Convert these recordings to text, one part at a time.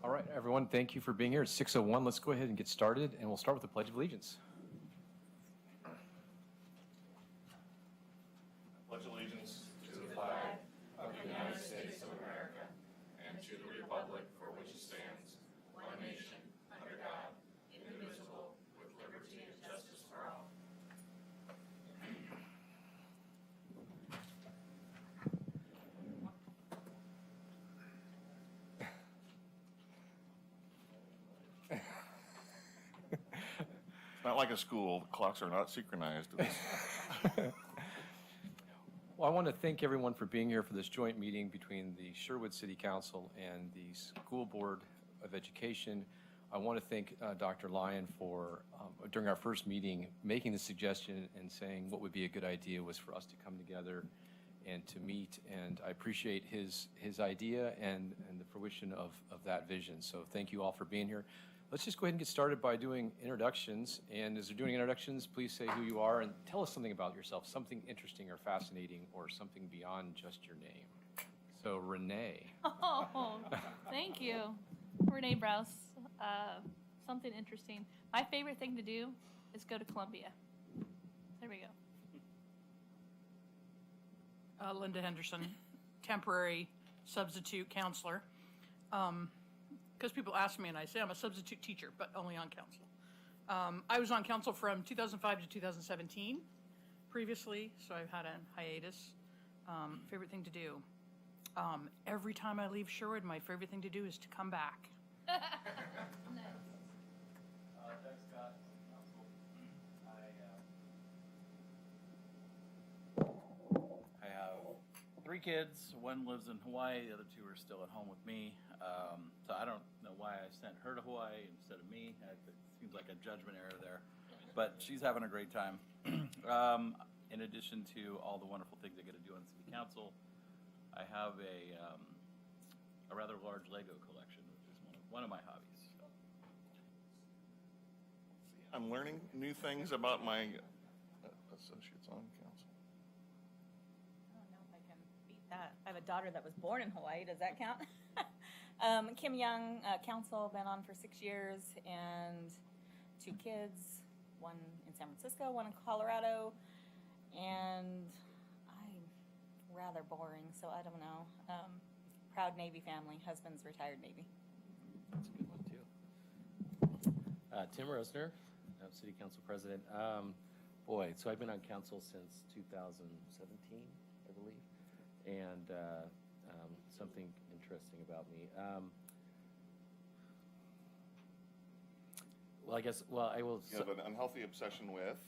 All right, everyone, thank you for being here. It's 6:01. Let's go ahead and get started, and we'll start with the Pledge of Allegiance. Pledge allegiance to the flag of the United States of America and to the republic for which it stands, one nation, under God, indivisible, with liberty and justice for all. It's not like a school. The clocks are not synchronized. Well, I want to thank everyone for being here for this joint meeting between the Sherwood City Council and the School Board of Education. I want to thank Dr. Lyon for, during our first meeting, making the suggestion and saying what would be a good idea was for us to come together and to meet. And I appreciate his idea and the fruition of that vision. So thank you all for being here. Let's just go ahead and get started by doing introductions. And as they're doing introductions, please say who you are and tell us something about yourself, something interesting or fascinating or something beyond just your name. So Renee. Oh, thank you. Renee Browse. Something interesting. My favorite thing to do is go to Columbia. There we go. Linda Henderson, temporary substitute counselor. Because people ask me and I say I'm a substitute teacher, but only on council. I was on council from 2005 to 2017 previously, so I've had a hiatus. Favorite thing to do. Every time I leave Sherwood, my favorite thing to do is to come back. Nice. Thanks, Scott. I have 3 kids. One lives in Hawaii. The other 2 are still at home with me. So I don't know why I sent her to Hawaii instead of me. It seems like a judgment error there. But she's having a great time. In addition to all the wonderful things I get to do on City Council, I have a rather large Lego collection, which is one of my hobbies. So. I'm learning new things about my associates on council. I don't know if I can beat that. I have a daughter that was born in Hawaii. Does that count? Kim Young, council, been on for 6 years, and 2 kids, one in San Francisco, one in Colorado, and I'm rather boring, so I don't know. Proud Navy family, husband's retired Navy. That's a good one, too. Tim Rosner, City Council President. So I've been on council since 2017, I believe. And something interesting about me. I will. You have an unhealthy obsession with?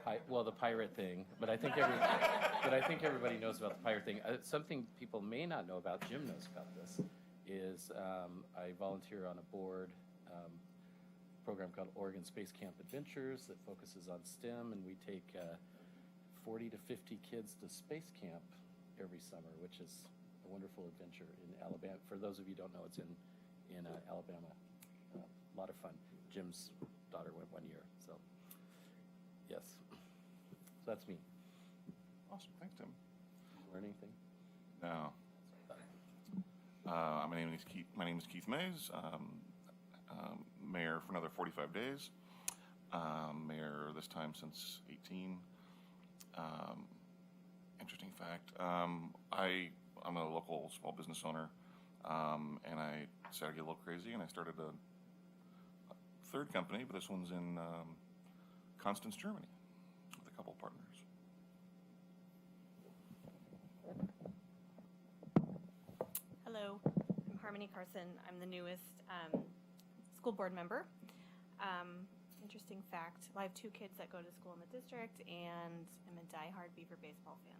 The pirate thing, but I think everybody knows about the pirate thing. Something people may not know about, Jim knows about this, is I volunteer on a board program called Oregon Space Camp Adventures that focuses on STEM, and we take 40 to 50 kids to space camp every summer, which is a wonderful adventure in Alabama. For those of you who don't know, it's in Alabama. A lot of fun. Jim's daughter went 1 year, so yes. So that's me. Awesome. Thanks, Tim. Learn anything? No. My name is Keith Mays. Mayor for another 45 days. Mayor this time since 18. Interesting fact. I'm a local small business owner, and I decided to get a little crazy, and I started a 3rd company, but this one's in Constance, Germany, with a couple of partners. Hello, I'm Harmony Carson. I'm the newest school board member. Interesting fact, I have 2 kids that go to school in the district, and I'm a diehard Beaver baseball fan.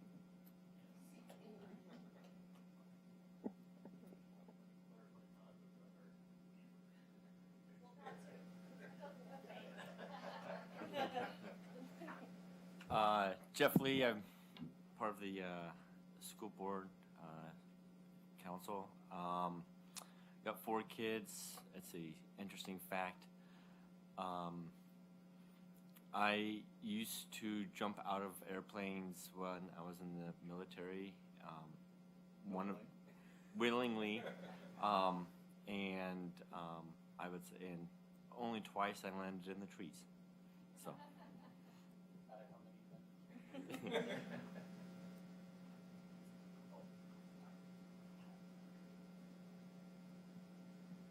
Jeff Lee, I'm part of the school board council. Got 4 kids. It's an interesting fact. I used to jump out of airplanes when I was in the military. Willingly. and I would say, and only twice I landed in the trees. So.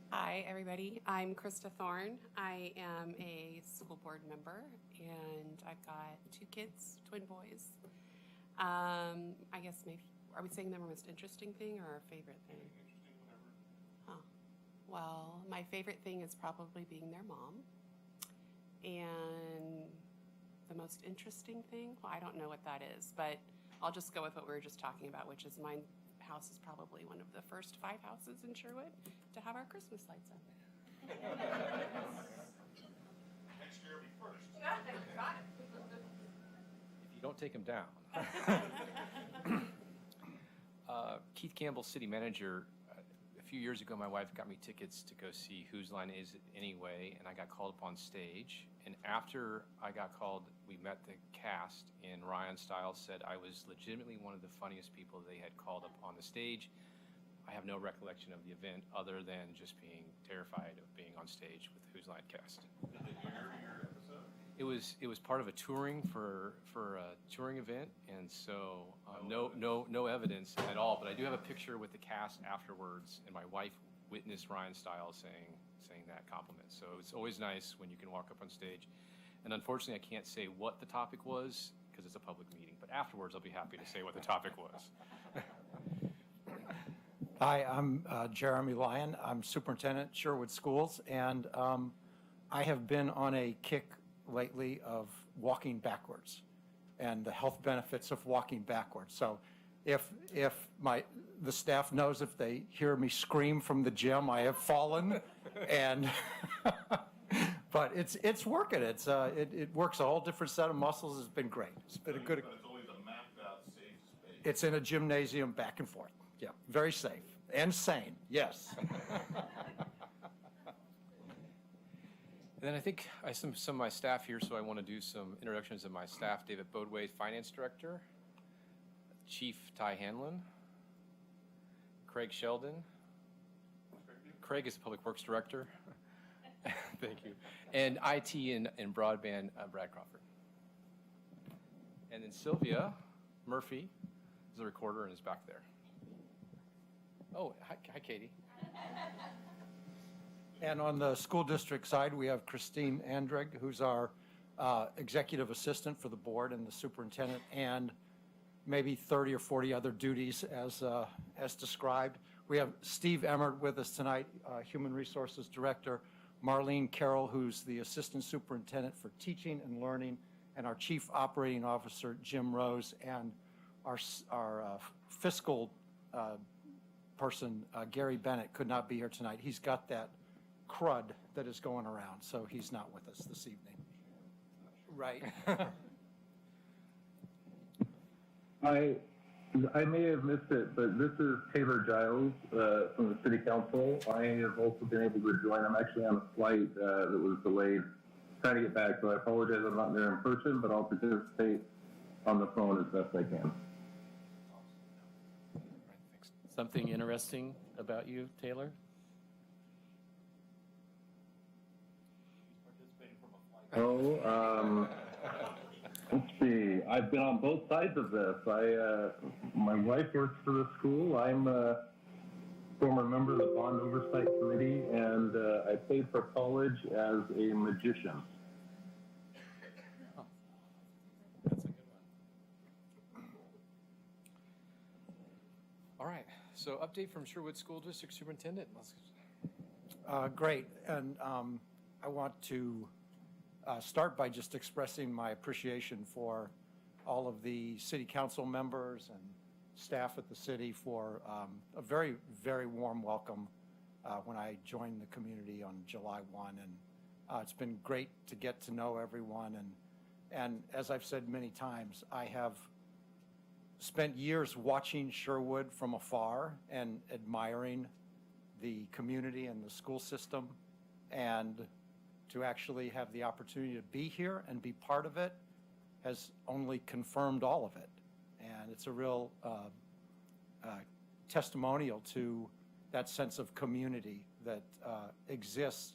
Hi, everybody. I'm Krista Thorne. I am a school board member, and I've got 2 kids, twin boys. I guess maybe, are we saying the most interesting thing or our favorite thing? Huh. Well, my favorite thing is probably being their mom. And the most interesting thing, well, I don't know what that is, but I'll just go with what we were just talking about, which is my house is probably one of the first 5 houses in Sherwood to have our Christmas lights up. Next year will be first. If you don't take them down. Keith Campbell, city manager. A few years ago, my wife got me tickets to go see Whose Line Is It Anyway, and I got called up on stage. And after I got called, we met the cast, and Ryan Stiles said I was legitimately one of the funniest people they had called up on the stage. I have no recollection of the event other than just being terrified of being on stage with Whose Line cast. Did they hear your episode? It was part of a touring for a touring event, and so no evidence at all. But I do have a picture with the cast afterwards, and my wife witnessed Ryan Stiles saying that compliment. So it's always nice when you can walk up on stage. And unfortunately, I can't say what the topic was because it's a public meeting. But afterwards, I'll be happy to say what the topic was. Hi, I'm Jeremy Lyon. I'm superintendent at Sherwood Schools, and I have been on a kick lately of walking backwards and the health benefits of walking backwards. So if the staff knows if they hear me scream from the gym, I have fallen, and but it's working. It works a whole different set of muscles. It's been great. It's been a good. But it's always a mapped out safe space. It's in a gymnasium, back and forth. Yeah, very safe and sane. Yes. And then I think I have some of my staff here, so I want to do some introductions of my staff. David Bodway, Finance Director. Chief Ty Hanlon. Craig Sheldon. Craig is the Public Works Director. Thank you. And IT and Broadband, Brad Crawford. And then Sylvia Murphy is the recorder and is back there. Oh, hi Katie. And on the school district side, we have Christine Andrig, who's our executive assistant for the board and the superintendent, and maybe 30 or 40 other duties as described. We have Steve Emmert with us tonight, Human Resources Director, Marlene Carroll, who's the assistant superintendent for teaching and learning, and our chief operating officer, Jim Rose, and our fiscal person, Gary Bennett, could not be here tonight. He's got that crud that is going around, so he's not with us this evening. Right. I may have missed it, but this is Taylor Giles from the City Council. I have also been able to join. I'm actually on a flight that was delayed, trying to get back, so I apologize I'm not there in person, but I'll participate on the phone as best I can. Something interesting about you, Taylor? Let's see. I've been on both sides of this. My wife works for the school. I'm a former member of the Bond Oversight Committee, and I paid for college as a magician. That's a good one. All right, so update from Sherwood School District Superintendent. Great, and I want to start by just expressing my appreciation for all of the city council members and staff at the city for a very, very warm welcome when I joined the community on July 1. And it's been great to get to know everyone. And as I've said many times, I have spent years watching Sherwood from afar and admiring the community and the school system, and to actually have the opportunity to be here and be part of it has only confirmed all of it. And it's a real testimonial to that sense of community that exists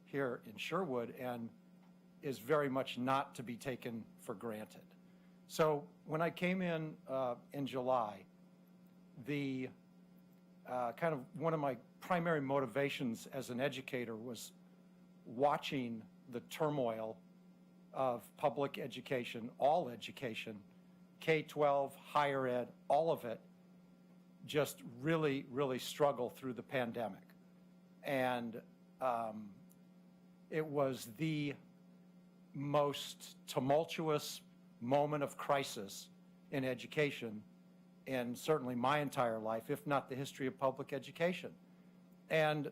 here in Sherwood and is very much not to be taken for granted. So when I came in July, the kind of one of my primary motivations as an educator was watching the turmoil of public education, all education, K-12, higher ed, all of it, just really, really struggle through the pandemic. And it was the most tumultuous moment of crisis in education in certainly my entire life, if not the history of public education. And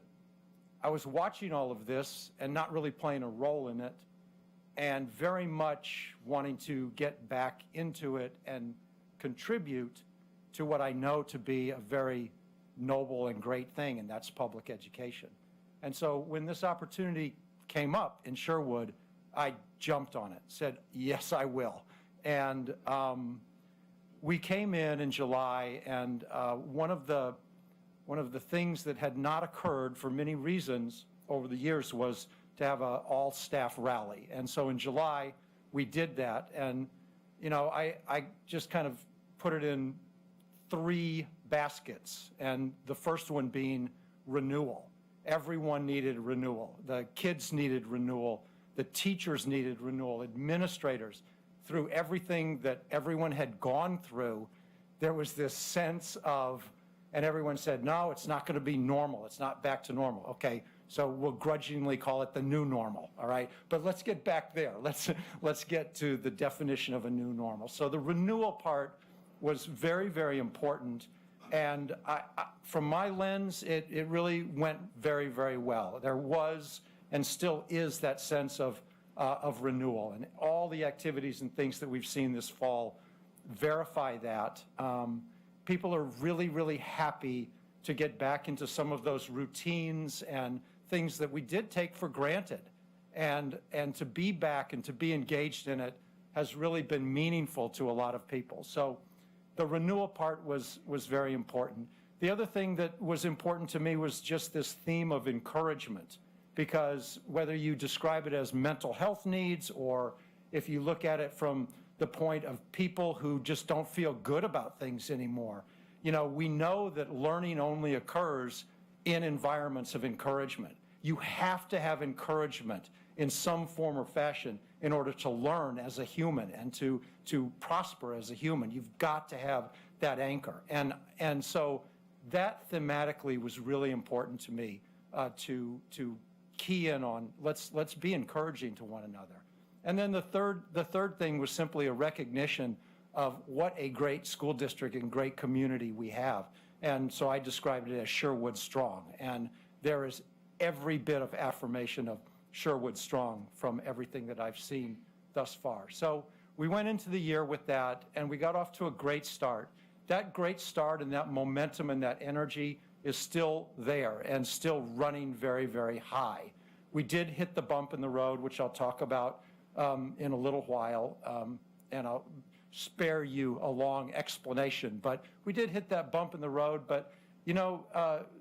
I was watching all of this and not really playing a role in it, and very much wanting to get back into it and contribute to what I know to be a very noble and great thing, and that's public education. And so when this opportunity came up in Sherwood, I jumped on it, said, yes, I will. And we came in July, and one of the things that had not occurred for many reasons over the years was to have an all-staff rally. And so in July, we did that. And, you know, I just kind of put it in 3 baskets, and the first one being renewal. Everyone needed renewal. The kids needed renewal. The teachers needed renewal. Administrators. Through everything that everyone had gone through, there was this sense of, and everyone said, no, it's not going to be normal. It's not back to normal. Okay, so we'll grudgingly call it the new normal, all right? But let's get back there. Let's get to the definition of a new normal. So the renewal part was very, very important. And from my lens, it really went very, very well. There was and still is that sense of renewal. And all the activities and things that we've seen this fall verify that. People are really, really happy to get back into some of those routines and things that we did take for granted. And to be back and to be engaged in it has really been meaningful to a lot of people. So the renewal part was very important. The other thing that was important to me was just this theme of encouragement, because whether you describe it as mental health needs or if you look at it from the point of people who just don't feel good about things anymore, you know, we know that learning only occurs in environments of encouragement. You have to have encouragement in some form or fashion in order to learn as a human and to prosper as a human. You've got to have that anchor. And so that thematically was really important to me, to key in on let's be encouraging to one another. And then the third thing was simply a recognition of what a great school district and great community we have. And so I described it as Sherwood Strong. And there is every bit of affirmation of Sherwood Strong from everything that I've seen thus far. So we went into the year with that, and we got off to a great start. That great start and that momentum and that energy is still there and still running very, very high. We did hit the bump in the road, which I'll talk about in a little while, and I'll spare you a long explanation. But we did hit that bump in the road, but you know,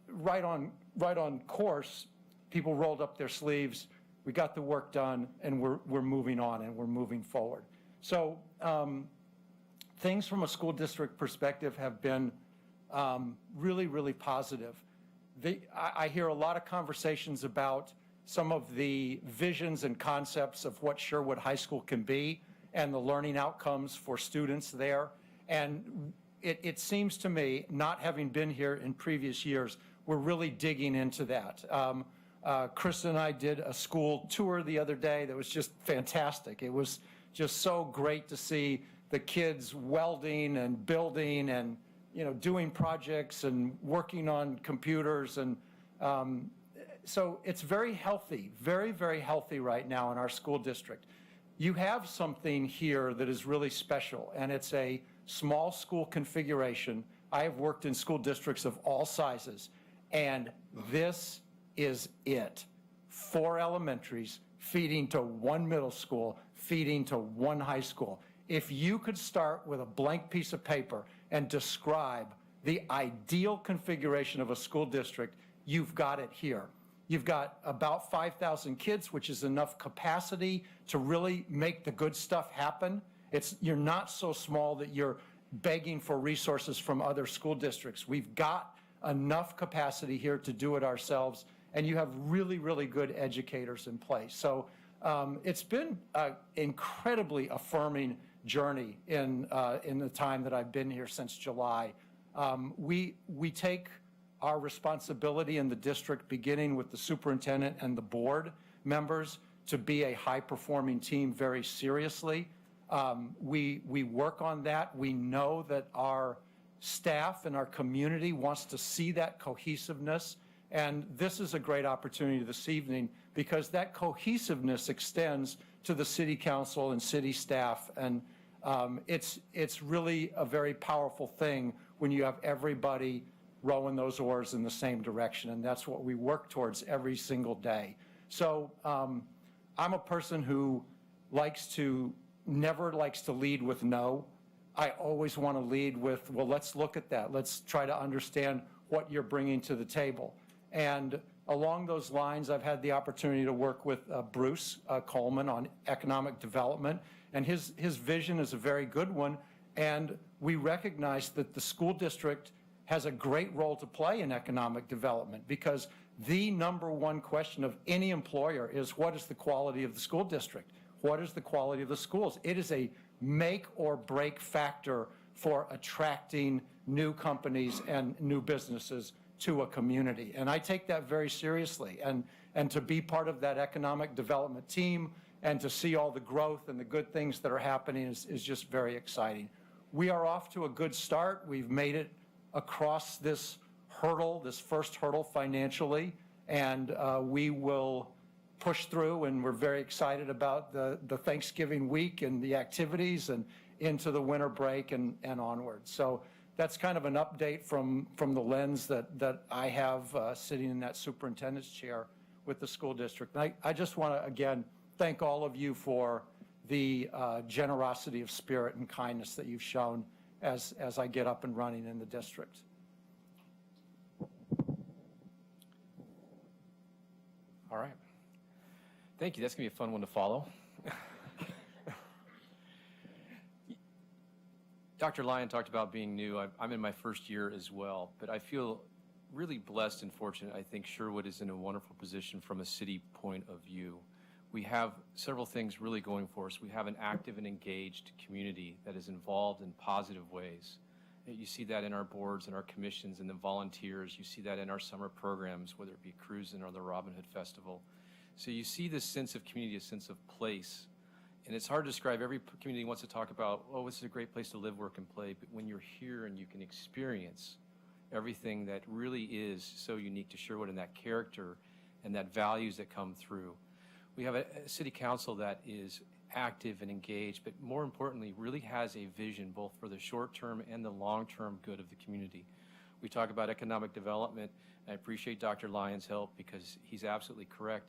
right on course, people rolled up their sleeves. We got the work done, and we're moving on and we're moving forward. So things from a school district perspective have been really, really positive. I hear a lot of conversations about some of the visions and concepts of what Sherwood High School can be and the learning outcomes for students there. And it seems to me, not having been here in previous years, we're really digging into that. Krista and I did a school tour the other day that was just fantastic. It was just so great to see the kids welding and building and, you know, doing projects and working on computers. And so it's very healthy, very, very healthy right now in our school district. You have something here that is really special, and it's a small school configuration. I have worked in school districts of all sizes, and this is it. 4 elementaries feeding to 1 middle school, feeding to 1 high school. If you could start with a blank piece of paper and describe the ideal configuration of a school district, you've got it here. You've got about 5,000 kids, which is enough capacity to really make the good stuff happen. You're not so small that you're begging for resources from other school districts. We've got enough capacity here to do it ourselves, and you have really, really good educators in place. So it's been an incredibly affirming journey in the time that I've been here since July. We take our responsibility in the district, beginning with the superintendent and the board members, to be a high-performing team very seriously. We work on that. We know that our staff and our community wants to see that cohesiveness, and this is a great opportunity this evening because that cohesiveness extends to the city council and city staff, and it's really a very powerful thing when you have everybody rowing those oars in the same direction, and that's what we work towards every single day. So I'm a person who never likes to lead with no. I always want to lead with, well, let's look at that. Let's try to understand what you're bringing to the table. And along those lines, I've had the opportunity to work with Bruce Coleman on economic development, and his vision is a very good one. And we recognize that the school district has a great role to play in economic development because the number one question of any employer is, what is the quality of the school district? What is the quality of the schools? It is a make or break factor for attracting new companies and new businesses to a community. And I take that very seriously. And to be part of that economic development team and to see all the growth and the good things that are happening is just very exciting. We are off to a good start. We've made it across this hurdle, this first hurdle financially, and we will push through, and we're very excited about the Thanksgiving week and the activities and into the winter break and onward. So that's kind of an update from the lens that I have sitting in that superintendent's chair with the school district. And I just want to, again, thank all of you for the generosity of spirit and kindness that you've shown as I get up and running in the district. All right. Thank you. That's going to be a fun one to follow. Dr. Lyon talked about being new. I'm in my first year as well, but I feel really blessed and fortunate. I think Sherwood is in a wonderful position from a city point of view. We have several things really going for us. We have an active and engaged community that is involved in positive ways. You see that in our boards and our commissions and the volunteers. You see that in our summer programs, whether it be Cruisin' or the Robin Hood Festival. So you see this sense of community, a sense of place. And it's hard to describe. Every community wants to talk about, oh, this is a great place to live, work, and play. But when you're here and you can experience everything that really is so unique to Sherwood and that character and that values that come through. We have a city council that is active and engaged, but more importantly, really has a vision both for the short-term and the long-term good of the community. We talk about economic development. I appreciate Dr. Lyon's help because he's absolutely correct.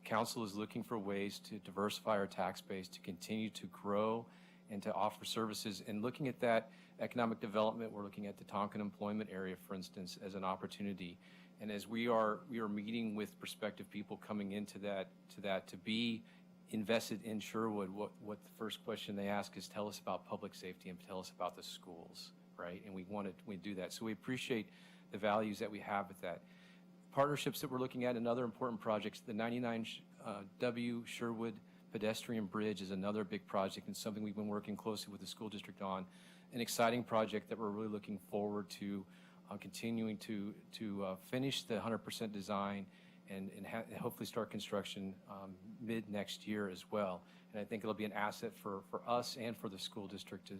Council is looking for ways to diversify our tax base, to continue to grow and to offer services. And looking at that economic development, we're looking at the Tonkin employment area, for instance, as an opportunity. And as we are meeting with prospective people coming into that to be invested in Sherwood, what the first question they ask is, tell us about public safety and tell us about the schools, right? And we do that. So we appreciate the values that we have with that. Partnerships that we're looking at and other important projects, the 99W Sherwood pedestrian bridge is another big project and something we've been working closely with the school district on. An exciting project that we're really looking forward to continuing to finish the 100% design and hopefully start construction mid next year as well. And I think it'll be an asset for us and for the school district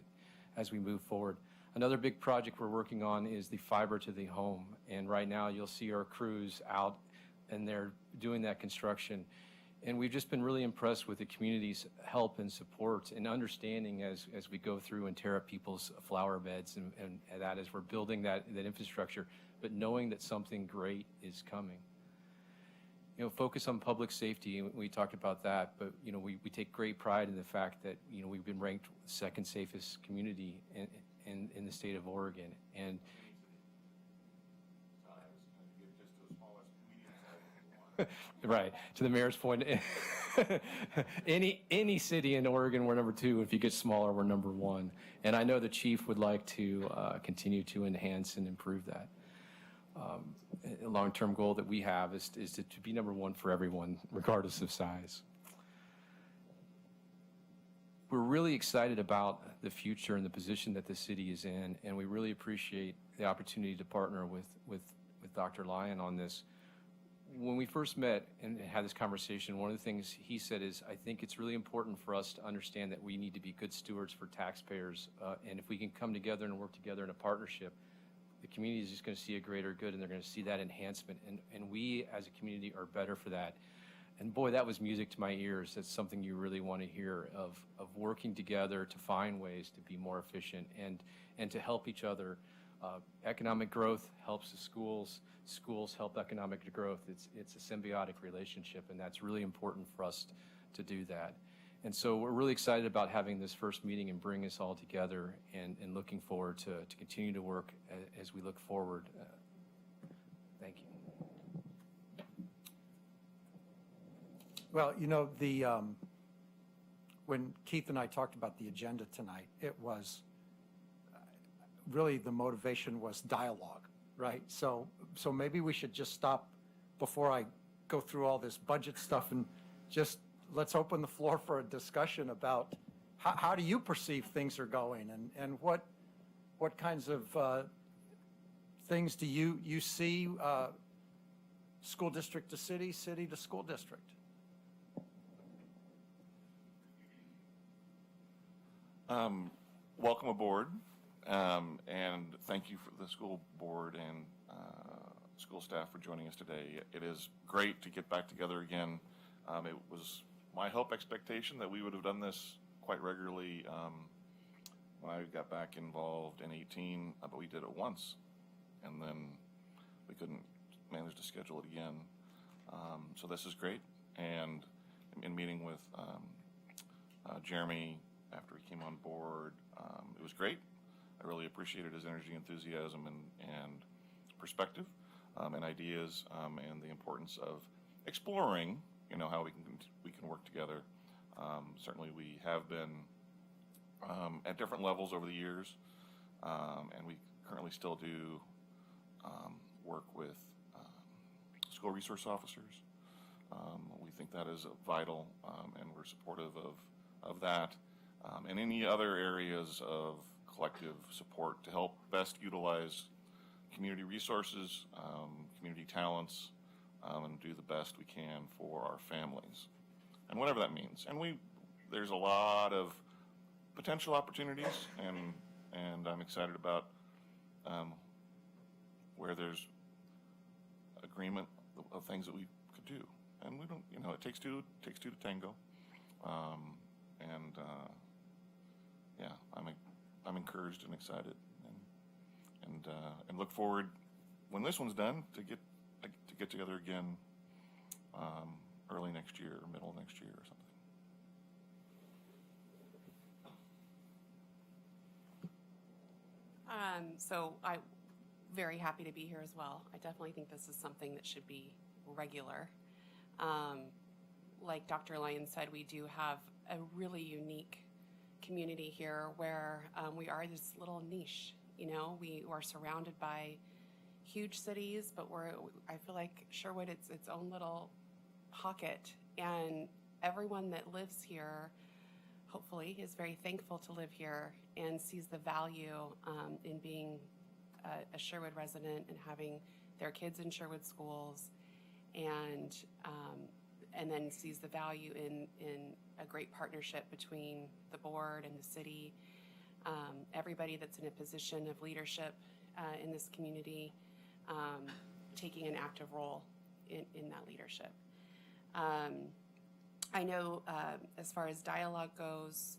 as we move forward. Another big project we're working on is the fiber to the home. And right now you'll see our crews out and they're doing that construction. And we've just been really impressed with the community's help and support and understanding as we go through and tear up people's flower beds and that as we're building that infrastructure, but knowing that something great is coming. You know, focus on public safety, we talked about that, but you know, we take great pride in the fact that, you know, we've been ranked second safest community in the state of Oregon. And Right, to the mayor's point, any city in Oregon, we're number 2. If you get smaller, we're number 1. And I know the chief would like to continue to enhance and improve that. A long-term goal that we have is to be number 1 for everyone, regardless of size. We're really excited about the future and the position that the city is in, and we really appreciate the opportunity to partner with Dr. Lyon on this. When we first met and had this conversation, one of the things he said is, I think it's really important for us to understand that we need to be good stewards for taxpayers, and if we can come together and work together in a partnership, the community is just going to see a greater good, and they're going to see that enhancement, and we as a community are better for that. And boy, that was music to my ears. That's something you really want to hear, of working together to find ways to be more efficient and to help each other. Economic growth helps the schools. Schools help economic growth. It's a symbiotic relationship, and that's really important for us to do that. And so we're really excited about having this first meeting and bring us all together, and looking forward to continue to work as we look forward. Thank you. Well, when Keith and I talked about the agenda tonight, it was really the motivation was dialogue, right? So maybe we should just stop before I go through all this budget stuff, and just let's open the floor for a discussion about how do you perceive things are going, and what kinds of things do you see, school district to city, city to school district? Welcome aboard, and thank you for the school board and school staff for joining us today. It is great to get back together again. It was my hope, expectation that we would have done this quite regularly when I got back involved in 2018, but we did it once, and then we couldn't manage to schedule it again. So this is great, and in meeting with Jeremy after he came on board, it was great. I really appreciated his energy, enthusiasm, and perspective, and ideas, and the importance of exploring, how we can work together. Certainly, we have been at different levels over the years, and we currently still do work with school resource officers. We think that is vital, and we're supportive of that. And any other areas of collective support to help best utilize community resources, community talents, and do the best we can for our families, and whatever that means. And there's a lot of potential opportunities, and I'm excited about where there's agreement of things that we could do. And we don't, it takes two to tango. Yeah, I'm encouraged and excited, and look forward when this one's done to get together again early next year or middle of next year or something. So I'm very happy to be here as well. I definitely think this is something that should be regular. Like Dr. Lyon said, we do have a really unique community here where we are this little niche. We are surrounded by huge cities, but I feel like Sherwood, it's its own little pocket, and everyone that lives here hopefully is very thankful to live here and sees the value in being a Sherwood resident and having their kids in Sherwood schools, and then sees the value in a great partnership between the board and the city. Everybody that's in a position of leadership in this community taking an active role in that leadership. I know as far as dialogue goes,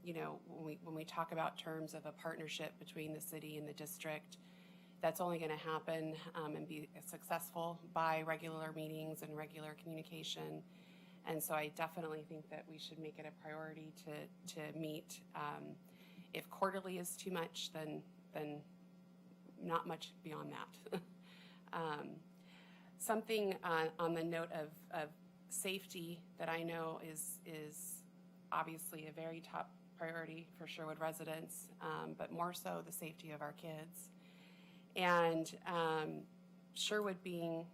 when we talk about terms of a partnership between the city and the district, that's only going to happen and be successful by regular meetings and regular communication. And so I definitely think that we should make it a priority to meet. If quarterly is too much, then not much beyond that. Something on the note of safety that I know is obviously a very top priority for Sherwood residents, but more so the safety of our kids. And Sherwood being,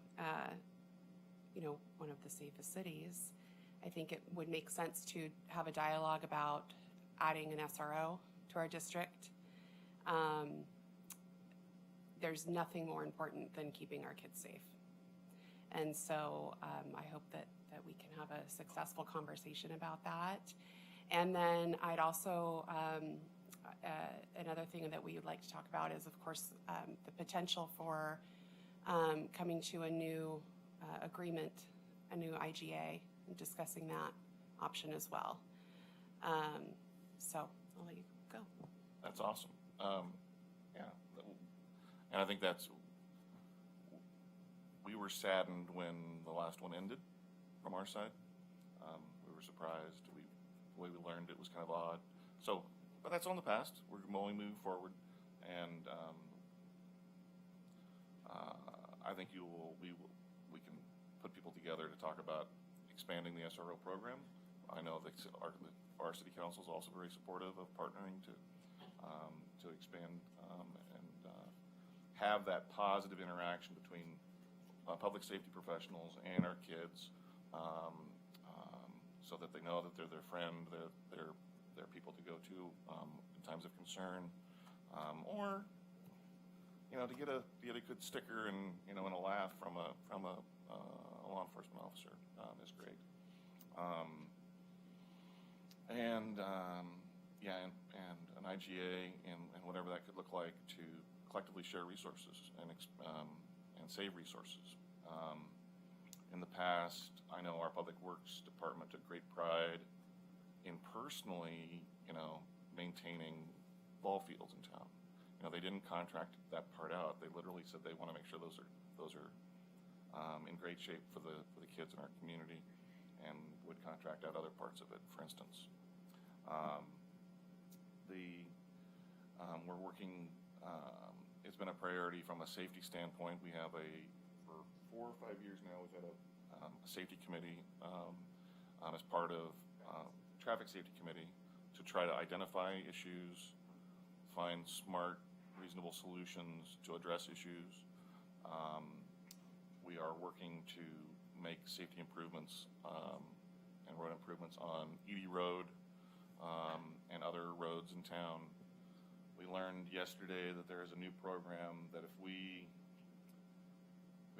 one of the safest cities, I think it would make sense to have a dialogue about adding an SRO to our district. There's nothing more important than keeping our kids safe. And so I hope that we can have a successful conversation about that. And then I'd also, another thing that we would like to talk about is, of course, the potential for coming to a new agreement, a new IGA, and discussing that option as well. So I'll let you go. That's awesome. Yeah. And I think we were saddened when the last one ended from our side. We were surprised. The way we learned it was kind of odd. So, but that's all in the past. We're only moving forward. And I think we can put people together to talk about expanding the SRO program. I know that our city council is also very supportive of partnering to expand and have that positive interaction between public safety professionals and our kids, so that they know that they're their friend, they're people to go to in times of concern, or to get a good sticker and and a laugh from a law enforcement officer is great. And an IGA and whatever that could look like to collectively share resources and save resources. In the past, I know our Public Works Department took great pride in personally, maintaining ball fields in town. They didn't contract that part out. They literally said they want to make sure those are in great shape for the kids in our community, and would contract out other parts of it. For instance, we're working. It's been a priority from a safety standpoint. We have for 4 or 5 years now, we've had a safety committee as part of traffic safety committee to try to identify issues, find smart, reasonable solutions to address issues. We are working to make safety improvements and road improvements on Edie Road and other roads in town. We learned yesterday that there is a new program that if we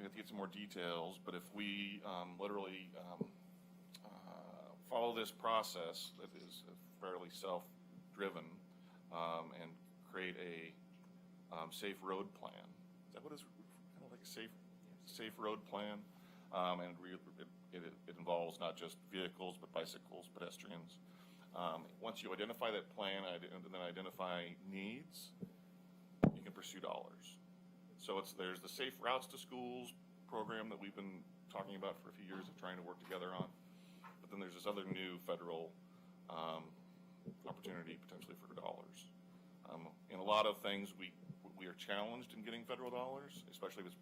have to get some more details, but if we literally follow this process that is fairly self-driven and create a safe road plan. Is that what is kind of like a safe road plan? And it involves not just vehicles, but bicycles, pedestrians. Once you identify that plan and then identify needs, you can pursue dollars. So there's the Safe Routes to Schools program that we've been talking about for a few years of trying to work together on. But then there's this other new federal opportunity potentially for dollars. In a lot of things, we are challenged in getting federal dollars, especially if it's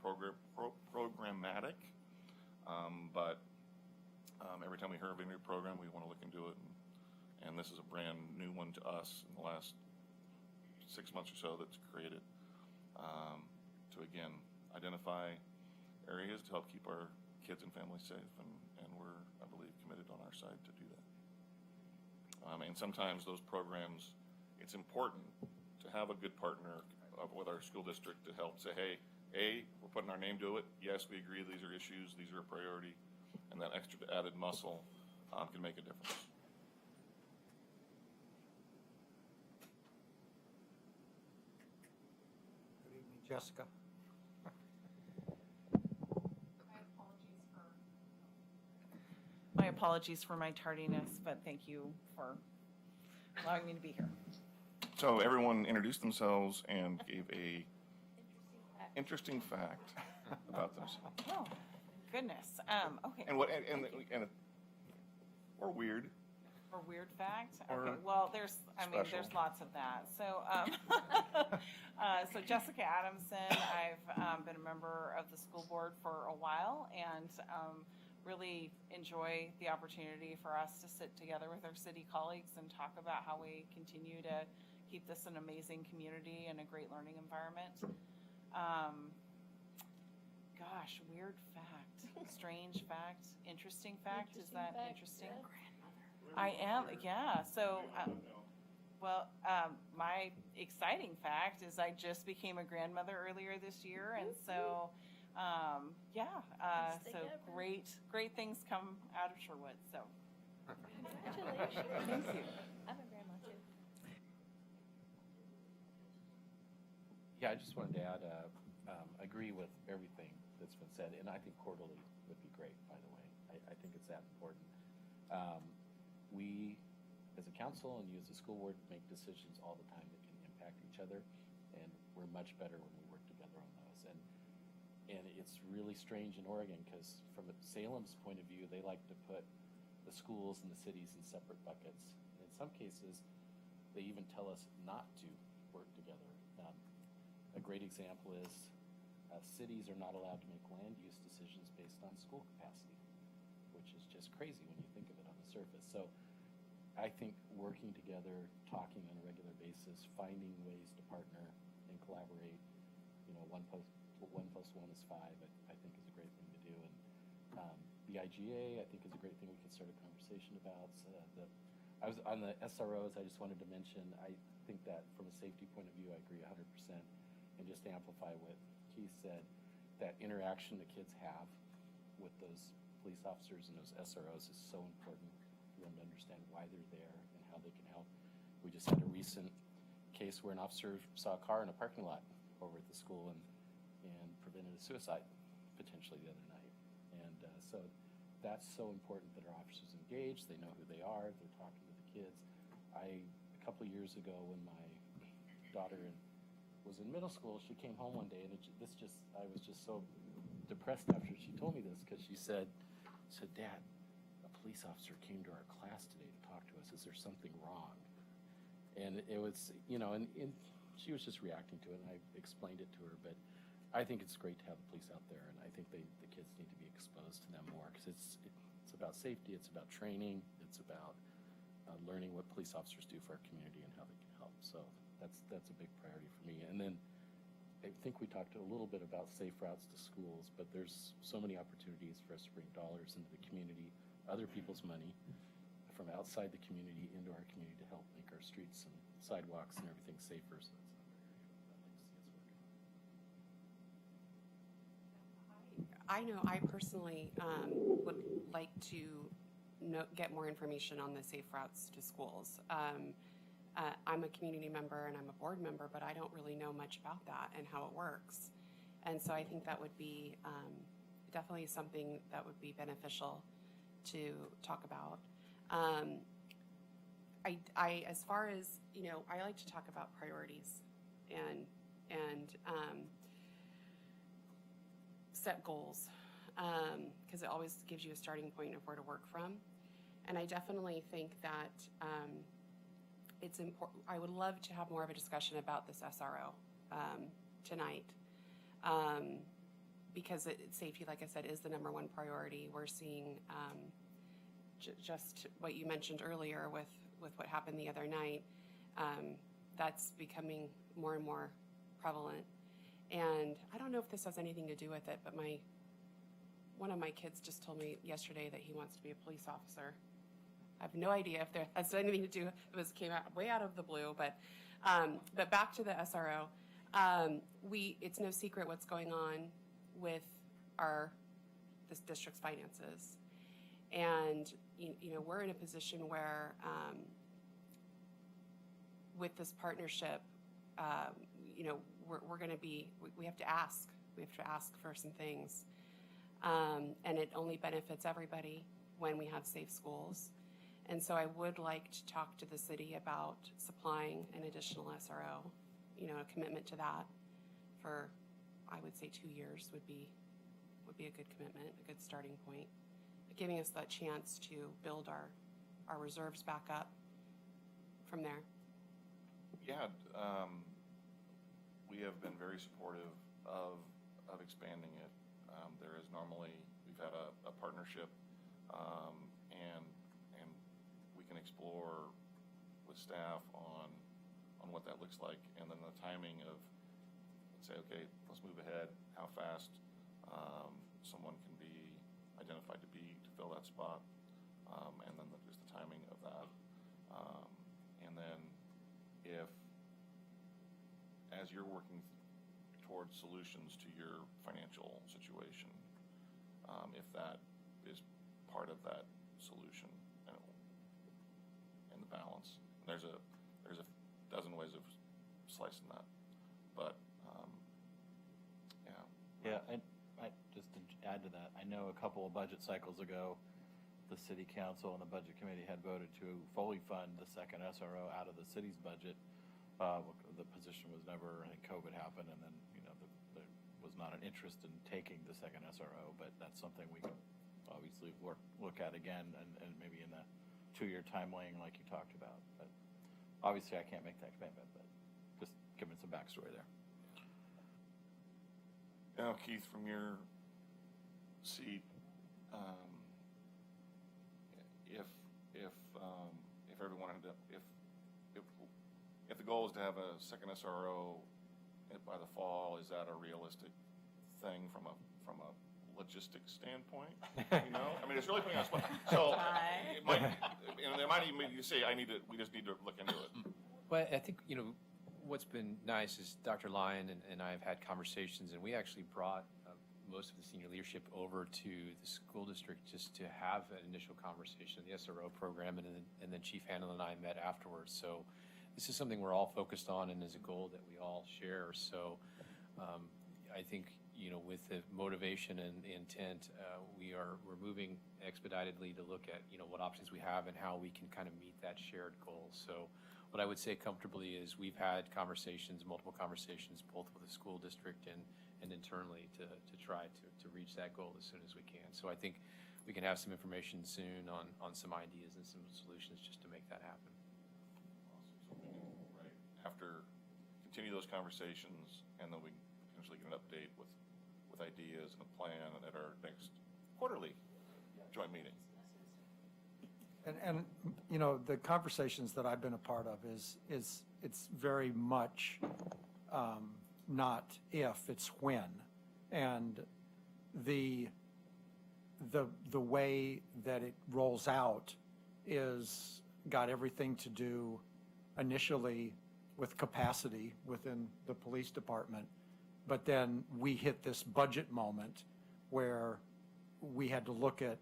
programmatic. But every time we hear of a new program, we want to look into it. And this is a brand new one to us in the last 6 months or so that's created to, again, identify areas to help keep our kids and families safe. And we're, I believe, committed on our side to do that. And sometimes those programs, it's important to have a good partner with our school district to help say, hey, we're putting our name to it. Yes, we agree these are issues, these are a priority, and that extra added muscle can make a difference. Good evening, Jessica. My apologies for my tardiness, but thank you for allowing me to be here. So everyone introduced themselves and gave a interesting fact about themselves. Oh, goodness. Okay. And or weird. For weird fact? Or Okay, well, there's special. lots of that. So, so Jessica Adamson, I've been a member of the school board for a while and really enjoy the opportunity for us to sit together with our city colleagues and talk about how we continue to keep this an amazing community and a great learning environment. Gosh, weird fact, strange fact, interesting fact. Is that interesting? I am, yeah. So, my exciting fact is I just became a grandmother earlier this year, and so, so great things come out of Sherwood. So, Congratulations. thank you. I'm a grandma too. Yeah, I just wanted to add, agree with everything that's been said, and I think quarterly would be great, by the way. I think it's that important. We, as a council and you as a school board, make decisions all the time that can impact each other, and we're much better when we work together on those. And it's really strange in Oregon, because from Salem's point of view, they like to put the schools and the cities in separate buckets. And in some cases, they even tell us not to work together. A great example is cities are not allowed to make land use decisions based on school capacity, which is just crazy when you think of it on the surface. So I think working together, talking on a regular basis, finding ways to partner and collaborate, one plus one is 5, I think is a great thing to do. And the IGA, I think, is a great thing we can start a conversation about. I was on the SROs. I just wanted to mention, I think that from a safety point of view, I agree 100%. And just to amplify what Keith said, that interaction the kids have with those police officers and those SROs is so important for them to understand why they're there and how they can help. We just had a recent case where an officer saw a car in a parking lot over at the school and prevented a suicide potentially the other night. And so that's so important that our officers engage. They know who they are. They're talking to the kids. A couple years ago when my daughter was in middle school, she came home one day and I was just so depressed after she told me this, because she said, Dad, a police officer came to our class today to talk to us. Is there something wrong? And it was, and she was just reacting to it, and I explained it to her. But I think it's great to have the police out there, and I think the kids need to be exposed to them more, because it's about safety, it's about training, it's about learning what police officers do for our community and how they can help. So that's a big priority for me. And then I think we talked a little bit about safe routes to schools, but there's so many opportunities for us to bring dollars into the community, other people's money from outside the community into our community to help make our streets and sidewalks and everything safer. So that's I know I personally would like to get more information on the safe routes to schools. I'm a community member and I'm a board member, but I don't really know much about that and how it works. And so I think that would be definitely something that would be beneficial to talk about. I as far as, I like to talk about priorities and set goals, because it always gives you a starting point of where to work from. And I definitely think that it's important. I would love to have more of a discussion about this SRO tonight, because safety, like I said, is the number one priority. We're seeing just what you mentioned earlier with what happened the other night. That's becoming more and more prevalent. And I don't know if this has anything to do with it, but one of my kids just told me yesterday that he wants to be a police officer. I have no idea if that has anything to do. Came out way out of the blue, but back to the SRO. It's no secret what's going on with this district's finances, and we're in a position where with this partnership, we're going to be. We have to ask. We have to ask for some things, and it only benefits everybody when we have safe schools. And so I would like to talk to the city about supplying an additional SRO, a commitment to that for, I would say 2 years would be a good commitment, a good starting point, giving us that chance to build our our reserves back up from there? Yeah, we have been very supportive of expanding it. There is normally, we've had a partnership, and we can explore with staff on what that looks like, and then the timing of, let's say, okay, let's move ahead, how fast someone can be identified to fill that spot, and then just the timing of that. And then if, as you're working towards solutions to your financial situation, if that is part of that solution and the balance, there's a dozen ways of slicing that, but Yeah, I just to add to that, I know a couple of budget cycles ago, the city council and the budget committee had voted to fully fund the second SRO out of the city's budget. The position was never, I think COVID happened, and then, there was not an interest in taking the second SRO, but that's something we can obviously look at again, and maybe in the 2-year timeline like you talked about. But obviously I can't make that commitment, but just giving some backstory there. Now, Keith, from your seat, if everyone ended up, if the goal is to have a second SRO by the fall, is that a realistic thing from a logistics standpoint? I mean, it's really putting us. So, it might even be you say, we just need to look into it. Well, I think, what's been nice is Dr. Lyon and I have had conversations, and we actually brought most of the senior leadership over to the school district just to have an initial conversation, the SRO program, and then Chief Hanlon and I met afterwards. So this is something we're all focused on and is a goal that we all share. So I think, with the motivation and the intent, we're moving expeditedly to look at, what options we have and how we can kind of meet that shared goal. So what I would say comfortably is we've had multiple conversations, both with the school district and internally to try to reach that goal as soon as we can. So I think we can have some information soon on some ideas and some solutions just to make that happen. Right. After continue those conversations, and then we potentially get an update with ideas and a plan at our next quarterly joint meeting. And the conversations that I've been a part of is it's very much not if, it's when. And the way that it rolls out is got everything to do initially with capacity within the police department, but then we hit this budget moment where we had to look at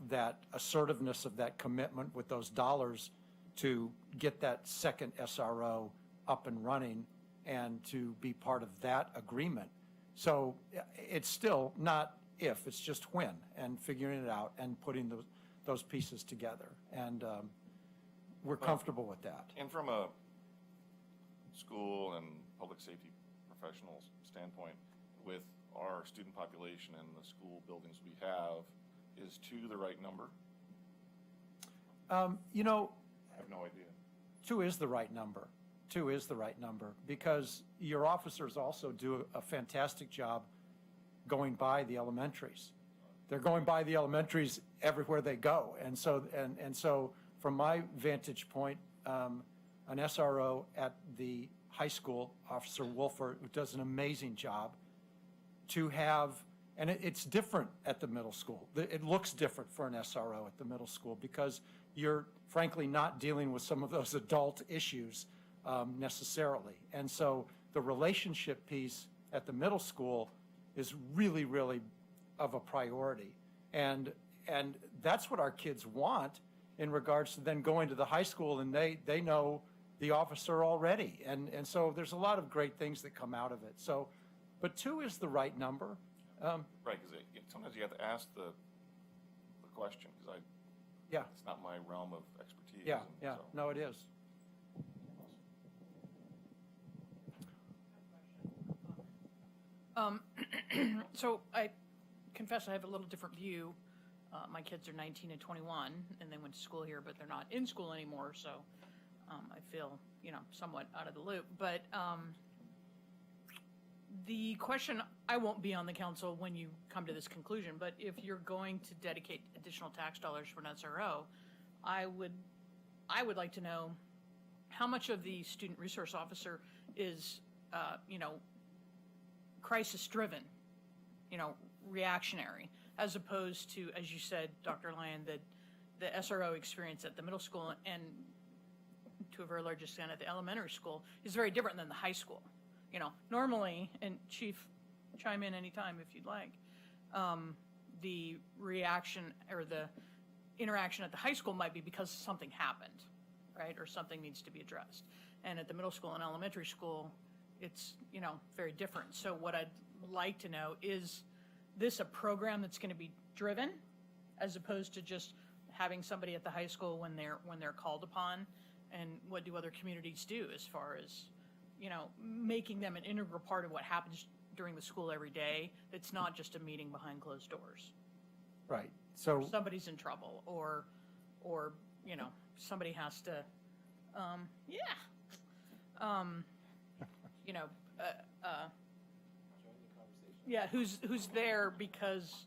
that assertiveness of that commitment with those dollars to get that second SRO up and running and to be part of that agreement. So it's still not if, it's just when, and figuring it out and putting those pieces together. And we're comfortable with that. And from a school and public safety professionals standpoint, with our student population and the school buildings we have, is 2 the right number? I have no idea. 2 is the right number. 2 is the right number because your officers also do a fantastic job going by the elementaries. They're going by the elementaries everywhere they go. And so from my vantage point, an SRO at the high school, Officer Wolfer, who does an amazing job, to have, and it's different at the middle school. It looks different for an SRO at the middle school because you're frankly not dealing with some of those adult issues necessarily. And so the relationship piece at the middle school is really, really of a priority. And that's what our kids want in regards to then going to the high school, and they know the officer already. And so there's a lot of great things that come out of it. So, but 2 is the right number. Right, because sometimes you have to ask the question, because it's not my realm of expertise. No, it is. So I confess I have a little different view. My kids are 19 and 21, and they went to school here, but they're not in school anymore, so I feel, somewhat out of the loop. But the question, I won't be on the council when you come to this conclusion, but if you're going to dedicate additional tax dollars for an SRO, I would like to know how much of the student resource officer is, crisis-driven, reactionary, as opposed to, as you said, Dr. Lyon, the SRO experience at the middle school and to a very large extent at the elementary school is very different than the high school. Normally, and Chief, chime in anytime if you'd like, the reaction or the interaction at the high school might be because something happened, right? Or something needs to be addressed. And at the middle school and elementary school, it's, very different. So what I'd like to know is this a program that's going to be driven as opposed to just having somebody at the high school when they're called upon? And what do other communities do as far as, making them an integral part of what happens during the school every day? It's not just a meeting behind closed doors. Right. So Somebody's in trouble or somebody has to, who's there because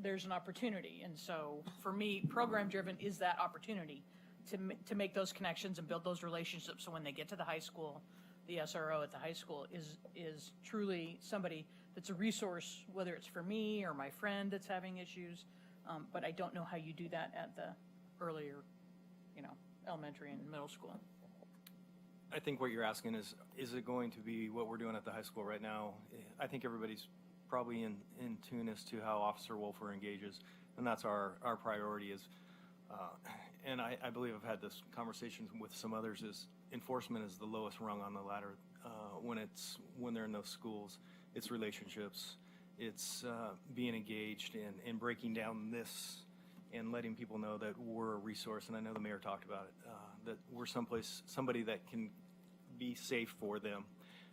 there's an opportunity. And so for me, program driven is that opportunity to make those connections and build those relationships. So when they get to the high school, the SRO at the high school is truly somebody that's a resource, whether it's for me or my friend that's having issues. But I don't know how you do that at the earlier, elementary and middle school. I think what you're asking is it going to be what we're doing at the high school right now? I think everybody's probably in tune as to how Officer Wolfer engages, and that's our priority is, and I believe I've had this conversation with some others, is enforcement is the lowest rung on the ladder when they're in those schools. It's relationships, it's being engaged and breaking down this and letting people know that we're a resource, and I know the mayor talked about it, that we're somebody that can be safe for them.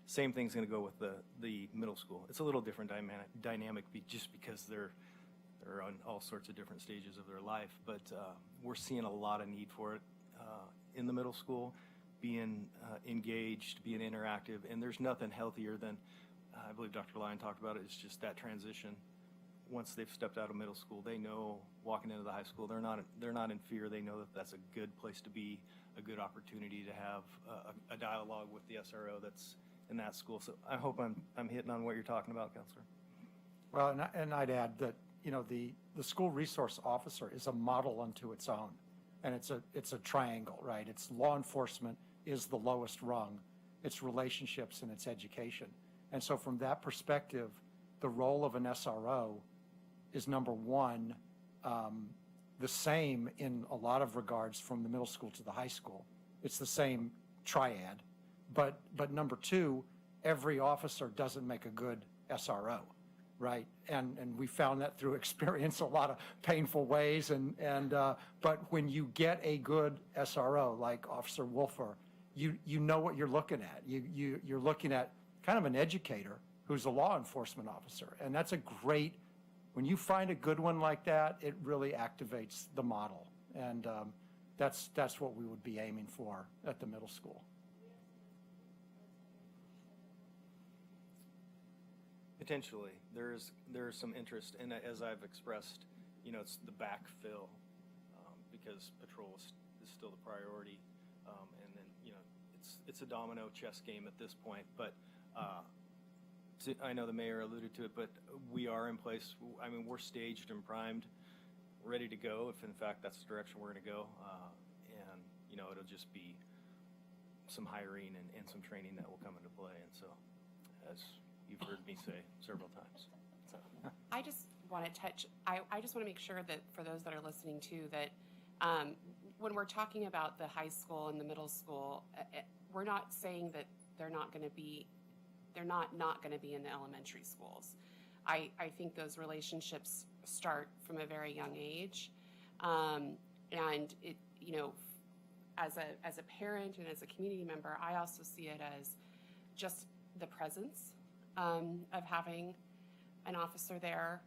Same thing's going to go with the middle school. It's a little different dynamic just because they're on all sorts of different stages of their life, but we're seeing a lot of need for it in the middle school, being engaged, being interactive, and there's nothing healthier than, I believe Dr. Lyon talked about it, it's just that transition. Once they've stepped out of middle school, they know walking into the high school, they're not in fear. They know that that's a good place to be, a good opportunity to have a dialogue with the SRO that's in that school. So I hope I'm hitting on what you're talking about, Counselor. Well, and I'd add that, the school resource officer is a model unto its own. And it's a triangle, right? It's law enforcement is the lowest rung. It's relationships and it's education. And so from that perspective, the role of an SRO is, number one, the same in a lot of regards from the middle school to the high school. It's the same triad. But number two, every officer doesn't make a good SRO, right? And we found that through experience, a lot of painful ways. But when you get a good SRO like Officer Wolfer, you know what you're looking at. You're looking at kind of an educator who's a law enforcement officer. And that's a great, when you find a good one like that, it really activates the model. And that's what we would be aiming for at the middle school. Potentially, there's some interest, and as I've expressed, it's the backfill because patrol is still the priority, and then it's a domino chess game at this point. But I know the mayor alluded to it, but we are in place. I mean, we're staged and primed, ready to go if in fact that's the direction we're going to go, and it'll just be some hiring and some training that will come into play, and so as you've heard me say several times. So. I just want to I just want to make sure that for those that are listening too, that when we're talking about the high school and the middle school, we're not saying that they're not going to be in the elementary schools. I think those relationships start from a very young age. And it, as a parent and as a community member, I also see it as just the presence of having an officer there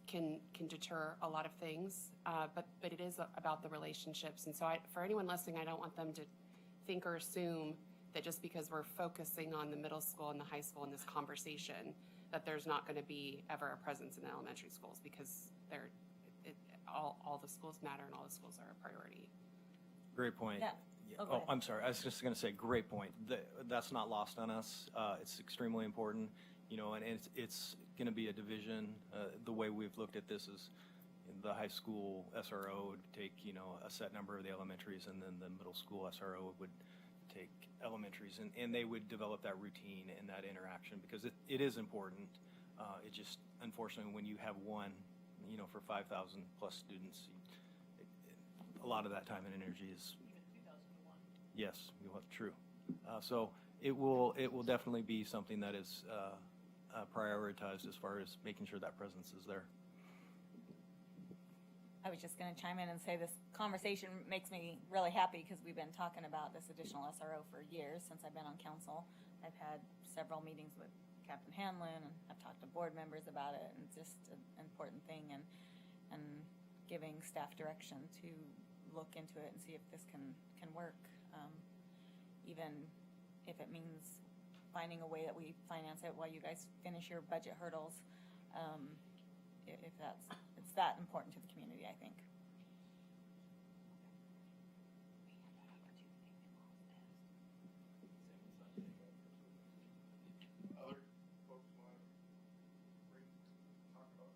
can deter a lot of things, but it is about the relationships. And so for anyone listening, I don't want them to think or assume that just because we're focusing on the middle school and the high school in this conversation, that there's not going to be ever a presence in the elementary schools, because all the schools matter and all the schools are a priority. Great point. Yeah. Yeah. Okay. Oh, I'm sorry. I was just going to say, great point. That's not lost on us. It's extremely important, and it's going to be a division. The way we've looked at this is the high school SRO would take, a set number of the elementaries, and then the middle school SRO would take elementaries, and they would develop that routine and that interaction, because it is important. It just, unfortunately, when you have one, for 5,000 plus students, a lot of that time and energy is. Yes, true. So it will definitely be something that is prioritized as far as making sure that presence is there. I was just going to chime in and say this conversation makes me really happy, because we've been talking about this additional SRO for years since I've been on council. I've had several meetings with Captain Hanlon, and I've talked to board members about it, and it's just an important thing, and giving staff direction to look into it and see if this can work, even if it means finding a way that we finance it while you guys finish your budget hurdles. If it's that important to the community, I think. Other folks want to talk about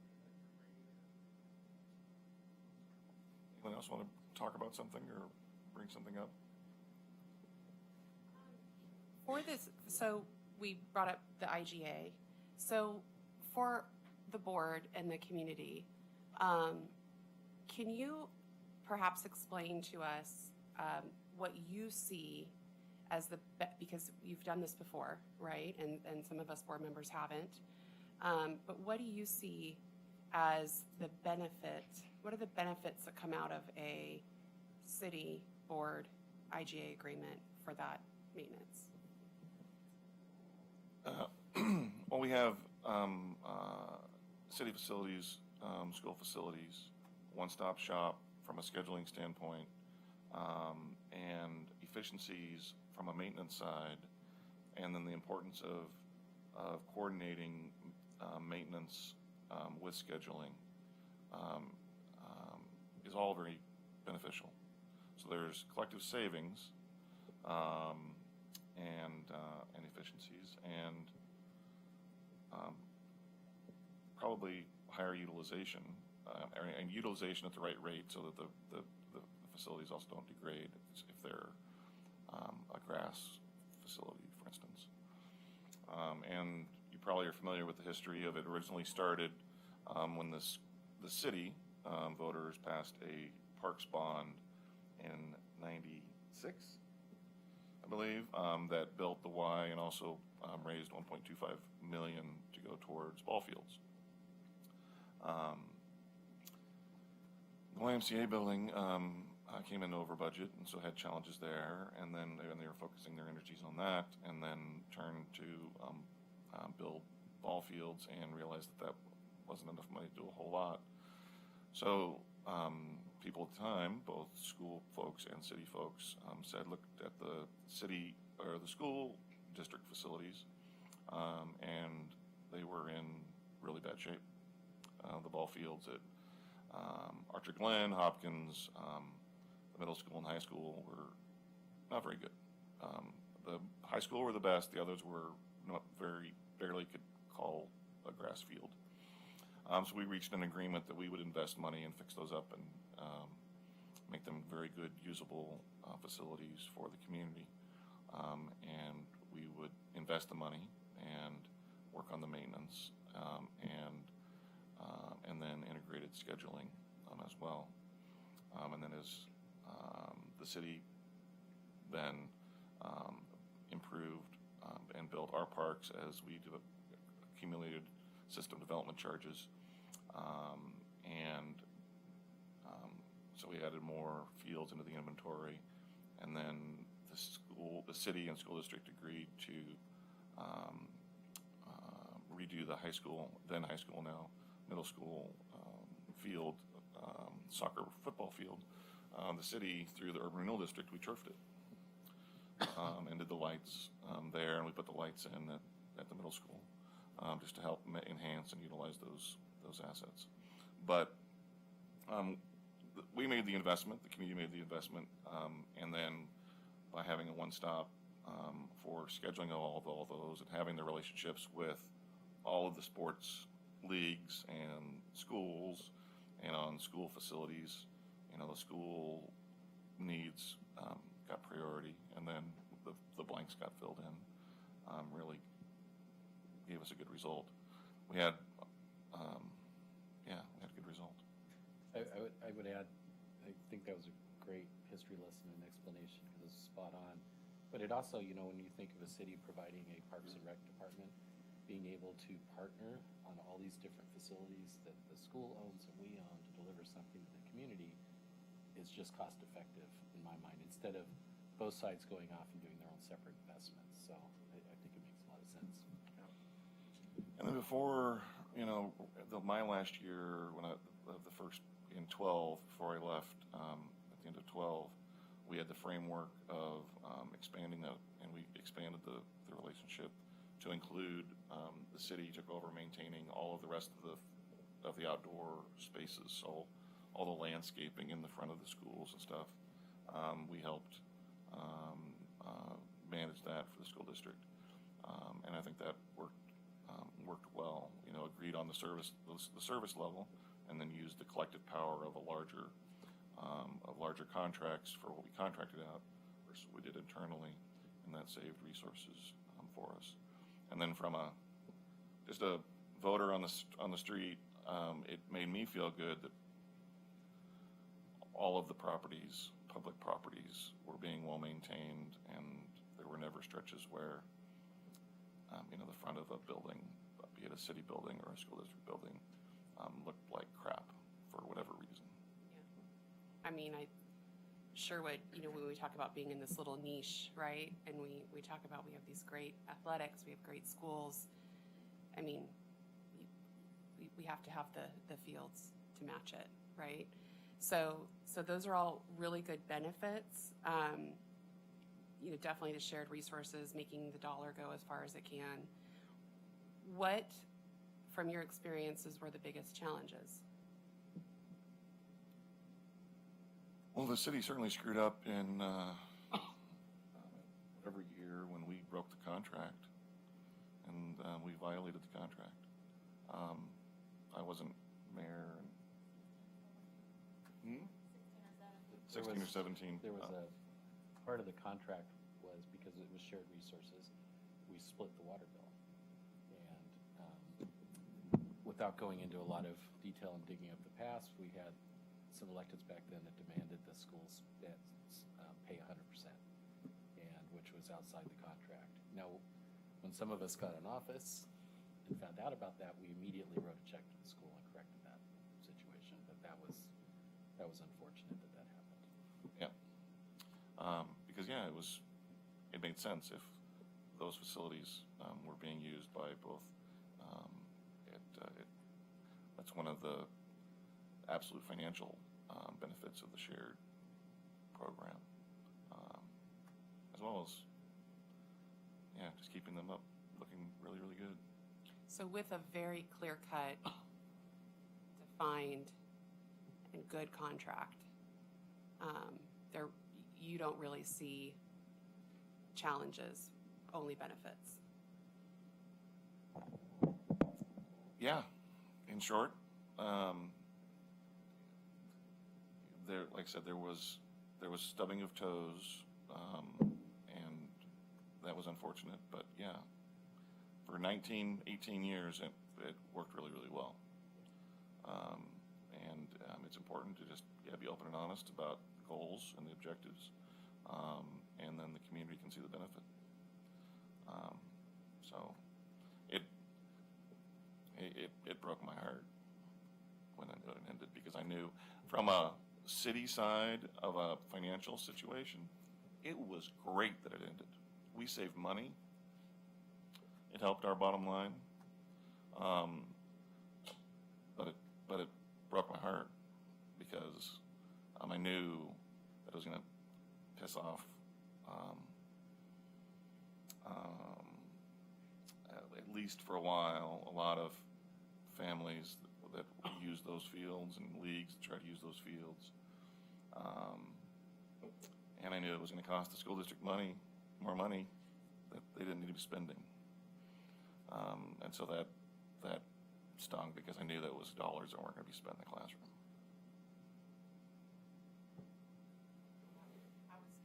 anyone else want to talk about something or bring something up? For this, so we brought up the IGA. So for the board and the community, can you perhaps explain to us what you see as because you've done this before, right? And some of us board members haven't. But what do you see as the benefit? What are the benefits that come out of a city board IGA agreement for that maintenance? Well, we have city facilities, school facilities, one-stop shop from a scheduling standpoint, and efficiencies from a maintenance side, and then the importance of coordinating maintenance with scheduling is all very beneficial. So there's collective savings and efficiencies, and probably higher utilization, and utilization at the right rate, so that the facilities also don't degrade if they're a grass facility, for instance. And you probably are familiar with the history of it. Originally started when the city voters passed a parks bond in '96, I believe, that built the Y and also raised $1.25 million to go towards ball fields. The YMCA building came in over budget, and so had challenges there, and then they were focusing their energies on that, and then turned to build ball fields, and realized that wasn't enough money to do a whole lot. So people at the time, both school folks and city folks, looked at the city or the school district facilities, and they were in really bad shape. The ball fields at Archer Glen, Hopkins, the middle school and high school were not very good. The high school were the best. The others were not barely could call a grass field. So we reached an agreement that we would invest money and fix those up and make them very good, usable facilities for the community. And we would invest the money and work on the maintenance and then integrated scheduling as well. And then as the city then improved and built our parks as we accumulated system development charges, and so we added more fields into the inventory, and then the city and school district agreed to do the high school, then high school now, middle school field, soccer football field. The city, through the urban renewal district, we turfed it and did the lights there, and we put the lights in at the middle school just to help enhance and utilize those assets. But we made the investment, the community made the investment, and then by having a one-stop for scheduling all those and having the relationships with all of the sports leagues and schools and on school facilities, the school needs got priority, and then the blanks got filled in, really gave us a good result. We had, we had a good result. I would add, I think that was a great history lesson and explanation because it's spot on. But it also, when you think of a city providing a Parks and Rec department, being able to partner on all these different facilities that the school owns and we own to deliver something to the community is just cost effective in my mind, instead of both sides going off and doing their own separate investments. So I think it makes a lot of sense. And then before, my last year, when the first in 12, before I left, at the end of 12, we had the framework of expanding that, and we expanded the relationship to include the city took over maintaining all of the rest of the outdoor spaces, so all the landscaping in the front of the schools and stuff. We helped manage that for the school district, and I think that worked well. Agreed on the service level, and then used the collective power of larger contracts for what we contracted out versus what we did internally, and that saved resources for us. And then from just a voter on the street, it made me feel good that all of the properties, public properties, were being well maintained, and there were never stretches where the front of a building, be it a city building or a school district building, looked like crap for whatever reason. Yeah. I mean, Sherwood, when we talk about being in this little niche, right? And we talk about we have these great athletics, we have great schools. I mean, we have to have the fields to match it, right? So those are all really good benefits. Definitely the shared resources, making the dollar go as far as it can. What, from your experiences, were the biggest challenges? Well, the city certainly screwed up in every year when we broke the contract, and we violated the contract. I wasn't mayor. 16 or 17. There was a part of the contract was because it was shared resources, we split the water bill. And without going into a lot of detail and digging up the past, we had some electeds back then that demanded the schools pay 100%, and which was outside the contract. Now, when some of us got in office and found out about that, we immediately wrote a check to the school and corrected that situation. But that was unfortunate that happened. Yeah, because it made sense if those facilities were being used by both. That's one of the absolute financial benefits of the shared program, as well as just keeping them up looking really, really good. So with a very clear-cut, defined, and good contract, you don't really see challenges, only benefits. Yeah, in short, like I said, there was stubbing of toes, and that was unfortunate. But yeah, for 18 years, it worked really, really well. And it's important to just be open and honest about the goals and the objectives, and then the community can see the benefit. So it broke my heart when it ended, because I knew from a city side of a financial situation, it was great that it ended. We saved money. It helped our bottom line. But it broke my heart because I knew that it was going to piss off at least for a while a lot of families that use those fields and leagues that try to use those fields. And I knew it was going to cost the school district more money that they didn't need to be spending. And so that stung because I knew that was dollars that weren't going to be spent in the classroom.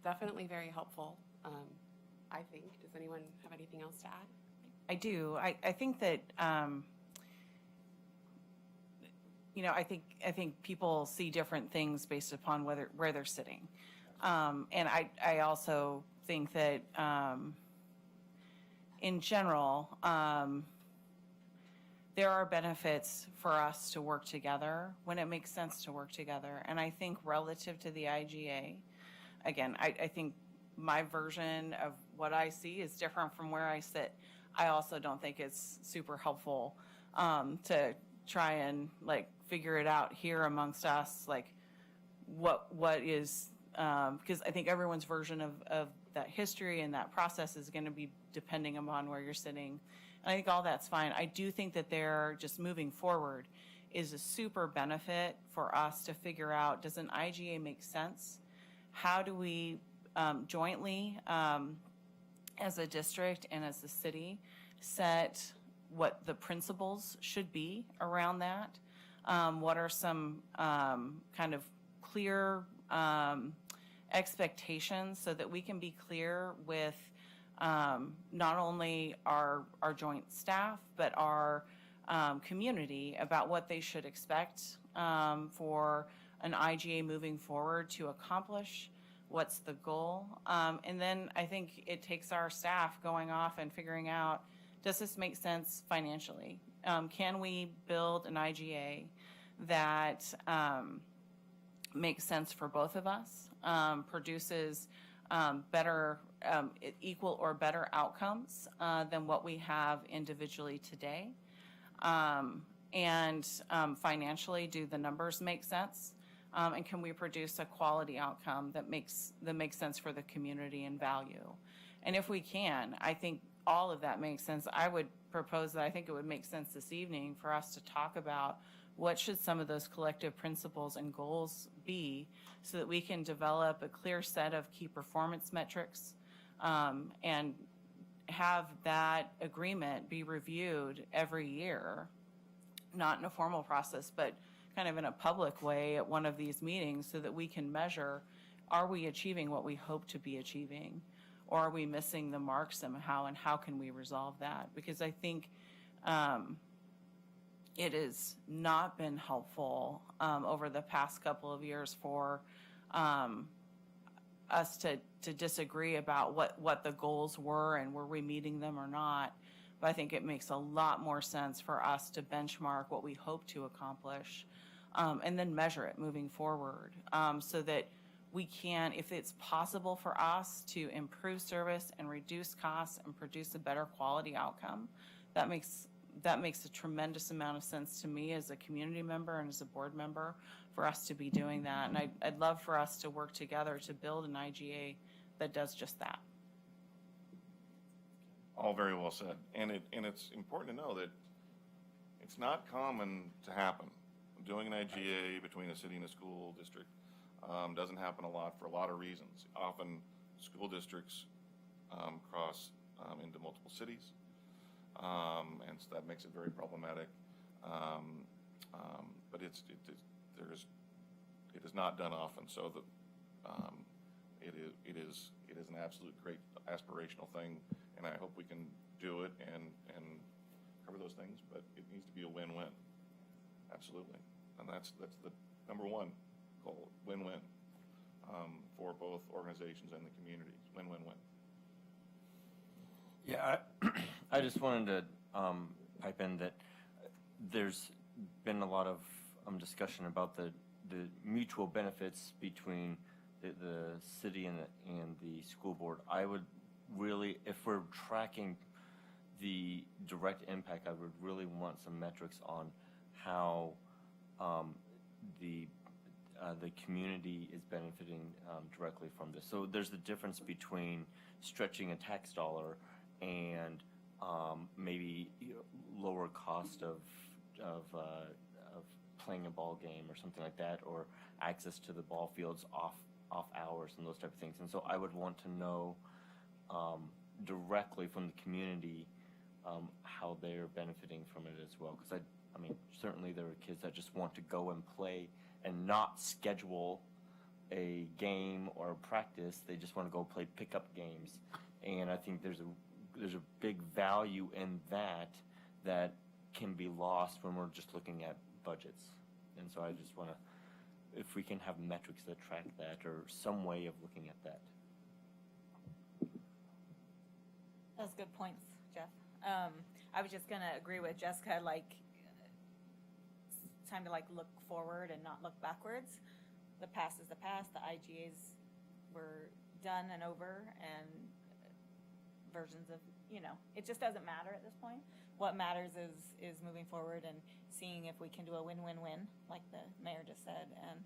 Definitely very helpful, I think. Does anyone have anything else to add? I do. I think that I think people see different things based upon where they're sitting, and I also think that in general there are benefits for us to work together when it makes sense to work together, and I think relative to the IGA, again, I think my version of what I see is different from where I sit. I also don't think it's super helpful to try and figure it out here amongst us, what is, because I think everyone's version of that history and that process is going to be depending upon where you're sitting. And I think all that's fine. I do think that they're just moving forward is a super benefit for us to figure out, does an IGA make sense? How do we jointly, as a district and as a city, set what the principles should be around that? What are some kind of clear expectations so that we can be clear with not only our joint staff, but our community about what they should expect for an IGA moving forward to accomplish? What's the goal? And then I think it takes our staff going off and figuring out, does this make sense financially? Can we build an IGA that makes sense for both of us, produces better, equal or better outcomes than what we have individually today? And financially, do the numbers make sense? And can we produce a quality outcome that makes sense for the community and value? And if we can, I think all of that makes sense. I would propose that I think it would make sense this evening for us to talk about what should some of those collective principles and goals be so that we can develop a clear set of key performance metrics and have that agreement be reviewed every year, not in a formal process, but kind of in a public way at one of these meetings so that we can measure, are we achieving what we hope to be achieving? Or are we missing the mark somehow, and how can we resolve that? Because I think it has not been helpful over the past couple of years for us to disagree about what the goals were and were we meeting them or not. But I think it makes a lot more sense for us to benchmark what we hope to accomplish and then measure it moving forward so that we can, if it's possible for us to improve service and reduce costs and produce a better quality outcome, that makes a tremendous amount of sense to me as a community member and as a board member for us to be doing that. And I'd love for us to work together to build an IGA that does just that. All very well said. And it's important to know that it's not common to happen. Doing an IGA between a city and a school district doesn't happen a lot for a lot of reasons. Often school districts cross into multiple cities, and so that makes it very problematic. But it is not done often, so it is an absolute great aspirational thing, and I hope we can do it and cover those things. But it needs to be a win-win, absolutely, and that's the number one goal: win-win for both organizations and the communities. Win-win-win. Yeah, I just wanted to pipe in that there's been a lot of discussion about the mutual benefits between the city and the school board. I would really, if we're tracking the direct impact, I would really want some metrics on how the community is benefiting directly from this. So there's the difference between stretching a tax dollar and maybe lower cost of playing a ball game or something like that, or access to the ball fields off hours and those type of things. And so I would want to know directly from the community how they're benefiting from it as well. Because I mean, certainly there are kids that just want to go and play and not schedule a game or a practice. They just want to go play pickup games. And I think there's a big value in that can be lost when we're just looking at budgets. And so I just want to, if we can have metrics that track that or some way of looking at that. Those good points, Jeff. I was just gonna agree with Jessica, like, it's time to like look forward and not look backwards. The past is the past. The IGAs were done and over, and versions of, it just doesn't matter at this point. What matters is moving forward and seeing if we can do a win-win-win, like the mayor just said, and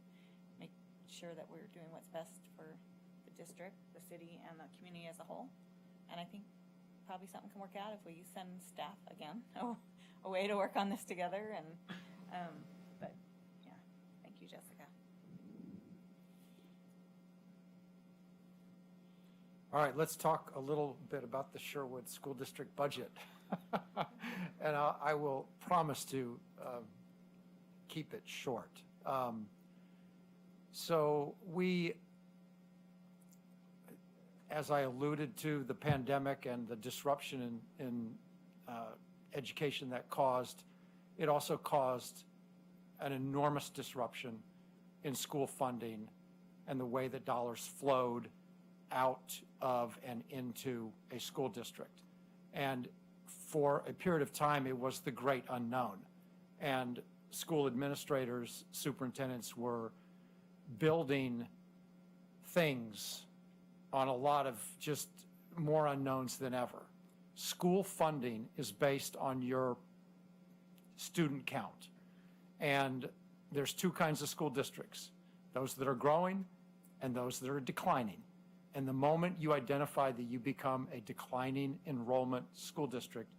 make sure that we're doing what's best for the district, the city, and the community as a whole. And I think probably something can work out if we send staff again a way to work on this together. And but yeah, thank you, Jessica. All right, let's talk a little bit about the Sherwood School District budget. And I will promise to keep it short. So we, as I alluded to, the pandemic and the disruption in education that caused, it also caused an enormous disruption in school funding and the way that dollars flowed out of and into a school district. And for a period of time, it was the great unknown. And school administrators, superintendents were building things on a lot of just more unknowns than ever. School funding is based on your student count. And there's two kinds of school districts, those that are growing and those that are declining. And the moment you identify that you become a declining enrollment school district,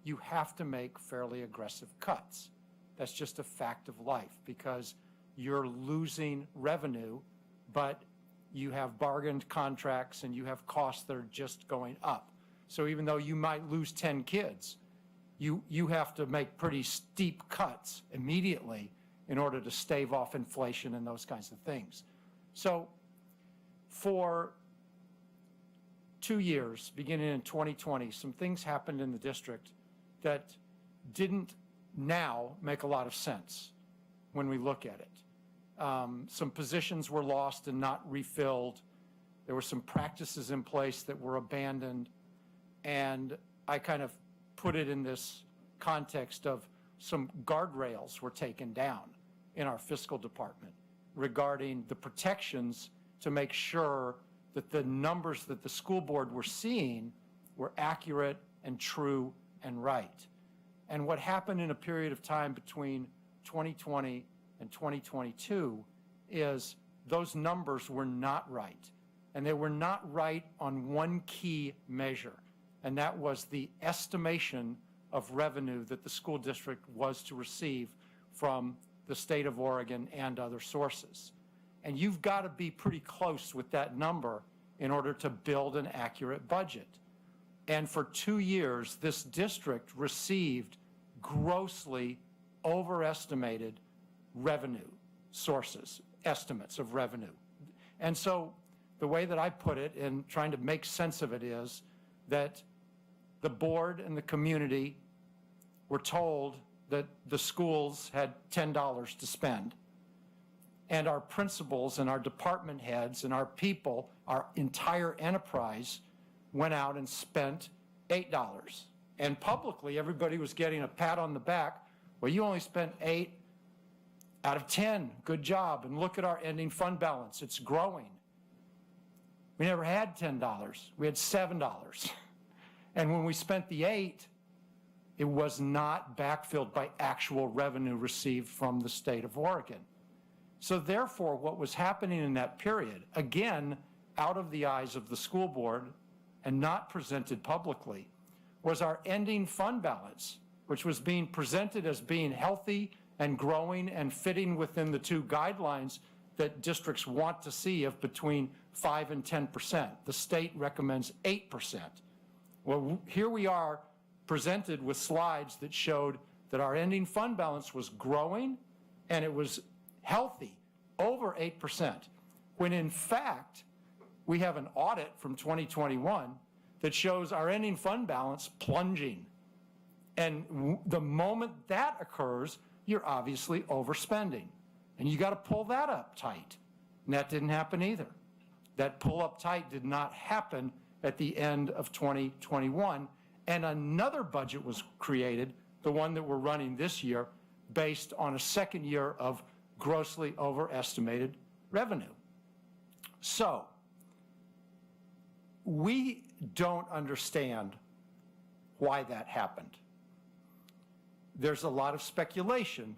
you have to make fairly aggressive cuts. That's just a fact of life, because you're losing revenue, but you have bargained contracts and you have costs that are just going up. So even though you might lose 10 kids, you have to make pretty steep cuts immediately in order to stave off inflation and those kinds of things. So for 2 years, beginning in 2020, some things happened in the district that didn't now make a lot of sense when we look at it. Some positions were lost and not refilled. There were some practices in place that were abandoned. And I kind of put it in this context of some guardrails were taken down in our fiscal department regarding the protections to make sure that the numbers that the school board were seeing were accurate and true and right. And what happened in a period of time between 2020 and 2022 is those numbers were not right. And they were not right on one key measure, and that was the estimation of revenue that the school district was to receive from the state of Oregon and other sources. And you've got to be pretty close with that number in order to build an accurate budget. And for 2 years, this district received grossly overestimated revenue sources, estimates of revenue. And so the way that I put it in trying to make sense of it is that the board and the community were told that the schools had $10 to spend. And our principals and our department heads and our people, our entire enterprise, went out and spent $8. And publicly, everybody was getting a pat on the back. Well, you only spent 8 out of 10. Good job. And look at our ending fund balance. It's growing. We never had $10. We had $7. And when we spent the 8, It was not backfilled by actual revenue received from the state of Oregon. So therefore, what was happening in that period, again, out of the eyes of the school board and not presented publicly, was our ending fund balance, which was being presented as being healthy and growing and fitting within the two guidelines that districts want to see of between 5 and 10%. The state recommends 8%. Well, here we are presented with slides that showed that our ending fund balance was growing and it was healthy, over 8%, when in fact, we have an audit from 2021 that shows our ending fund balance plunging. And the moment that occurs, you're obviously overspending. And you got to pull that up tight. And that didn't happen either. That pull up tight did not happen at the end of 2021. And another budget was created, the one that we're running this year, based on a second year of grossly overestimated revenue. So, we don't understand why that happened. There's a lot of speculation,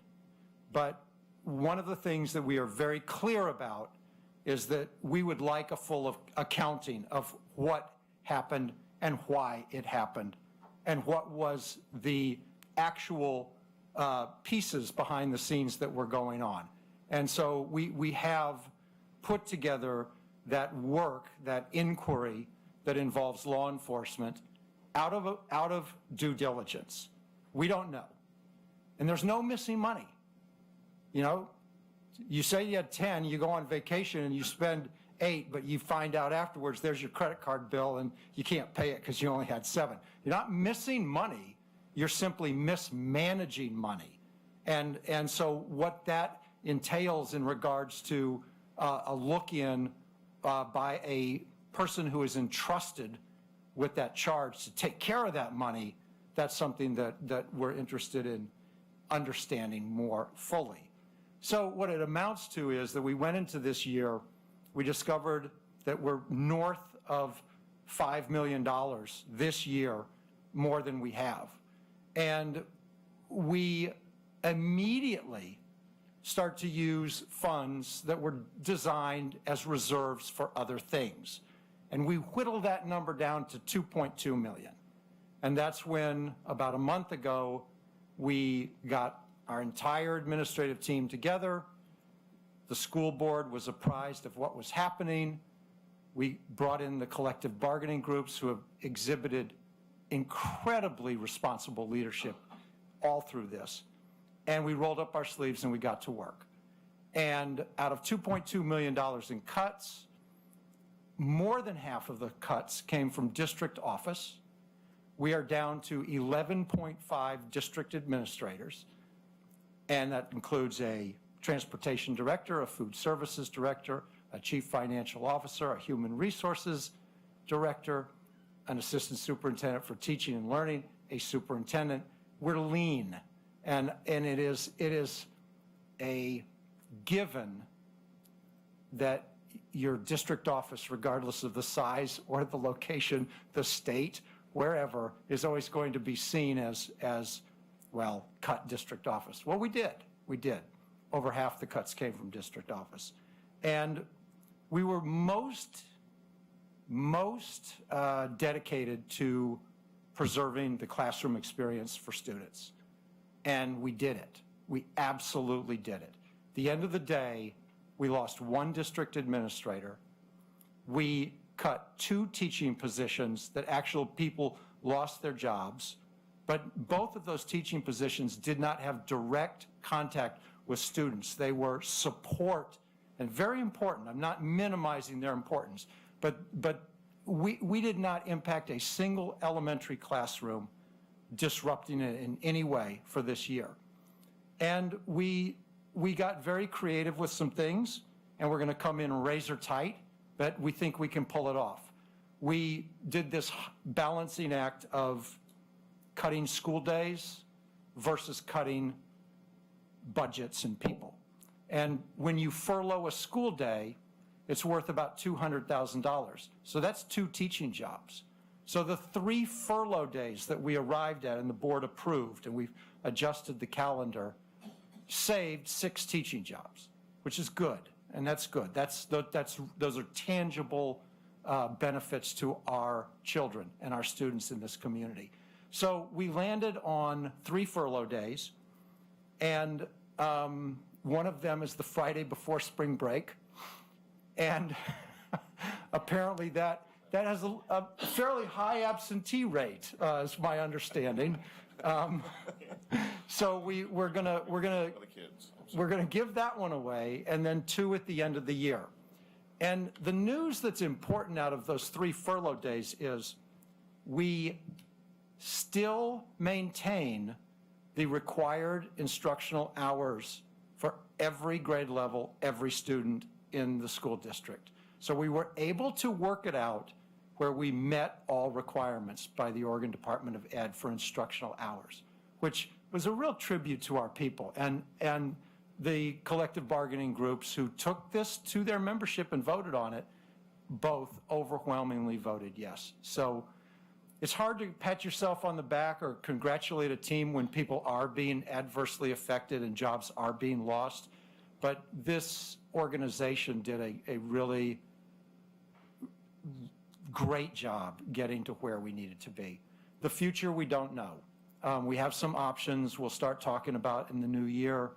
but one of the things that we are very clear about is that we would like a full accounting of what happened and why it happened and what was the actual pieces behind the scenes that were going on. And so we have put together that work, that inquiry that involves law enforcement out of due diligence. We don't know. And there's no missing money. You know, you say you had 10, you go on vacation and you spend 8, but you find out afterwards there's your credit card bill and you can't pay it because you only had 7. You're not missing money, you're simply mismanaging money. And so what that entails in regards to a look-in by a person who is entrusted with that charge to take care of that money, that's something that we're interested in understanding more fully. So what it amounts to is that we went into this year, we discovered that we're north of $5 million this year more than we have. And we immediately start to use funds that were designed as reserves for other things. And we whittle that number down to 2.2 million. And that's when, about a month ago, we got our entire administrative team together. The school board was apprised of what was happening. We brought in the collective bargaining groups who have exhibited incredibly responsible leadership all through this. And we rolled up our sleeves and we got to work. And out of $2.2 million in cuts, more than half of the cuts came from district office. We are down to 11.5 district administrators, and that includes a transportation director, a food services director, a chief financial officer, a human resources director, an assistant superintendent for teaching and learning, a superintendent. We're lean, and it is a given that your district office, regardless of the size or the location, the state, wherever, is always going to be seen as well, cut district office. Well, we did. Over half the cuts came from district office. And we were most dedicated to preserving the classroom experience for students. And we did it. We absolutely did it. At the end of the day, we lost one district administrator. We cut 2 teaching positions that actual people lost their jobs, but both of those teaching positions did not have direct contact with students. They were support, and very important. I'm not minimizing their importance, but we did not impact a single elementary classroom, disrupting it in any way for this year. And we got very creative with some things, and we're going to come in razor tight, but we think we can pull it off. We did this balancing act of cutting school days versus cutting budgets and people. And when you furlough a school day, it's worth about $200,000. So that's 2 teaching jobs. So the 3 furlough days that we arrived at and the board approved, and we've adjusted the calendar, saved 6 teaching jobs, which is good, and that's good. Those are tangible benefits to our children and our students in this community. So we landed on 3 furlough days, and one of them is the Friday before spring break, and apparently that has a fairly high absentee rate, is my understanding. So we're gonna give that one away, and then 2 at the end of the year. And the news that's important out of those 3 furlough days is we still maintain the required instructional hours for every grade level, every student in the school district. So we were able to work it out where we met all requirements by the Oregon Department of Ed for instructional hours, which was a real tribute to our people. And the collective bargaining groups who took this to their membership and voted on it, both overwhelmingly voted yes. So it's hard to pat yourself on the back or congratulate a team when people are being adversely affected and jobs are being lost. But this organization did a really great job getting to where we needed to be. The future, we don't know. We have some options we'll start talking about in the new year.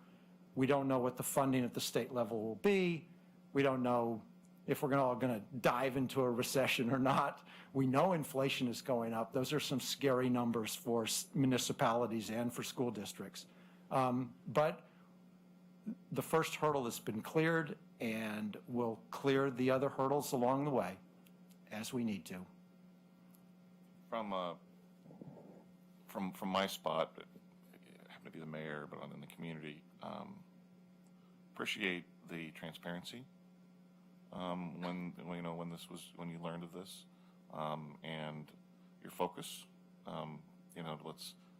We don't know what the funding at the state level will be. We don't know if we're all going to dive into a recession or not. We know inflation is going up. Those are some scary numbers for municipalities and for school districts. But the first hurdle has been cleared, and we'll clear the other hurdles along the way as we need to. From my spot, I happen to be the mayor, but I'm in the community. Appreciate the transparency when you learned of this, and your focus.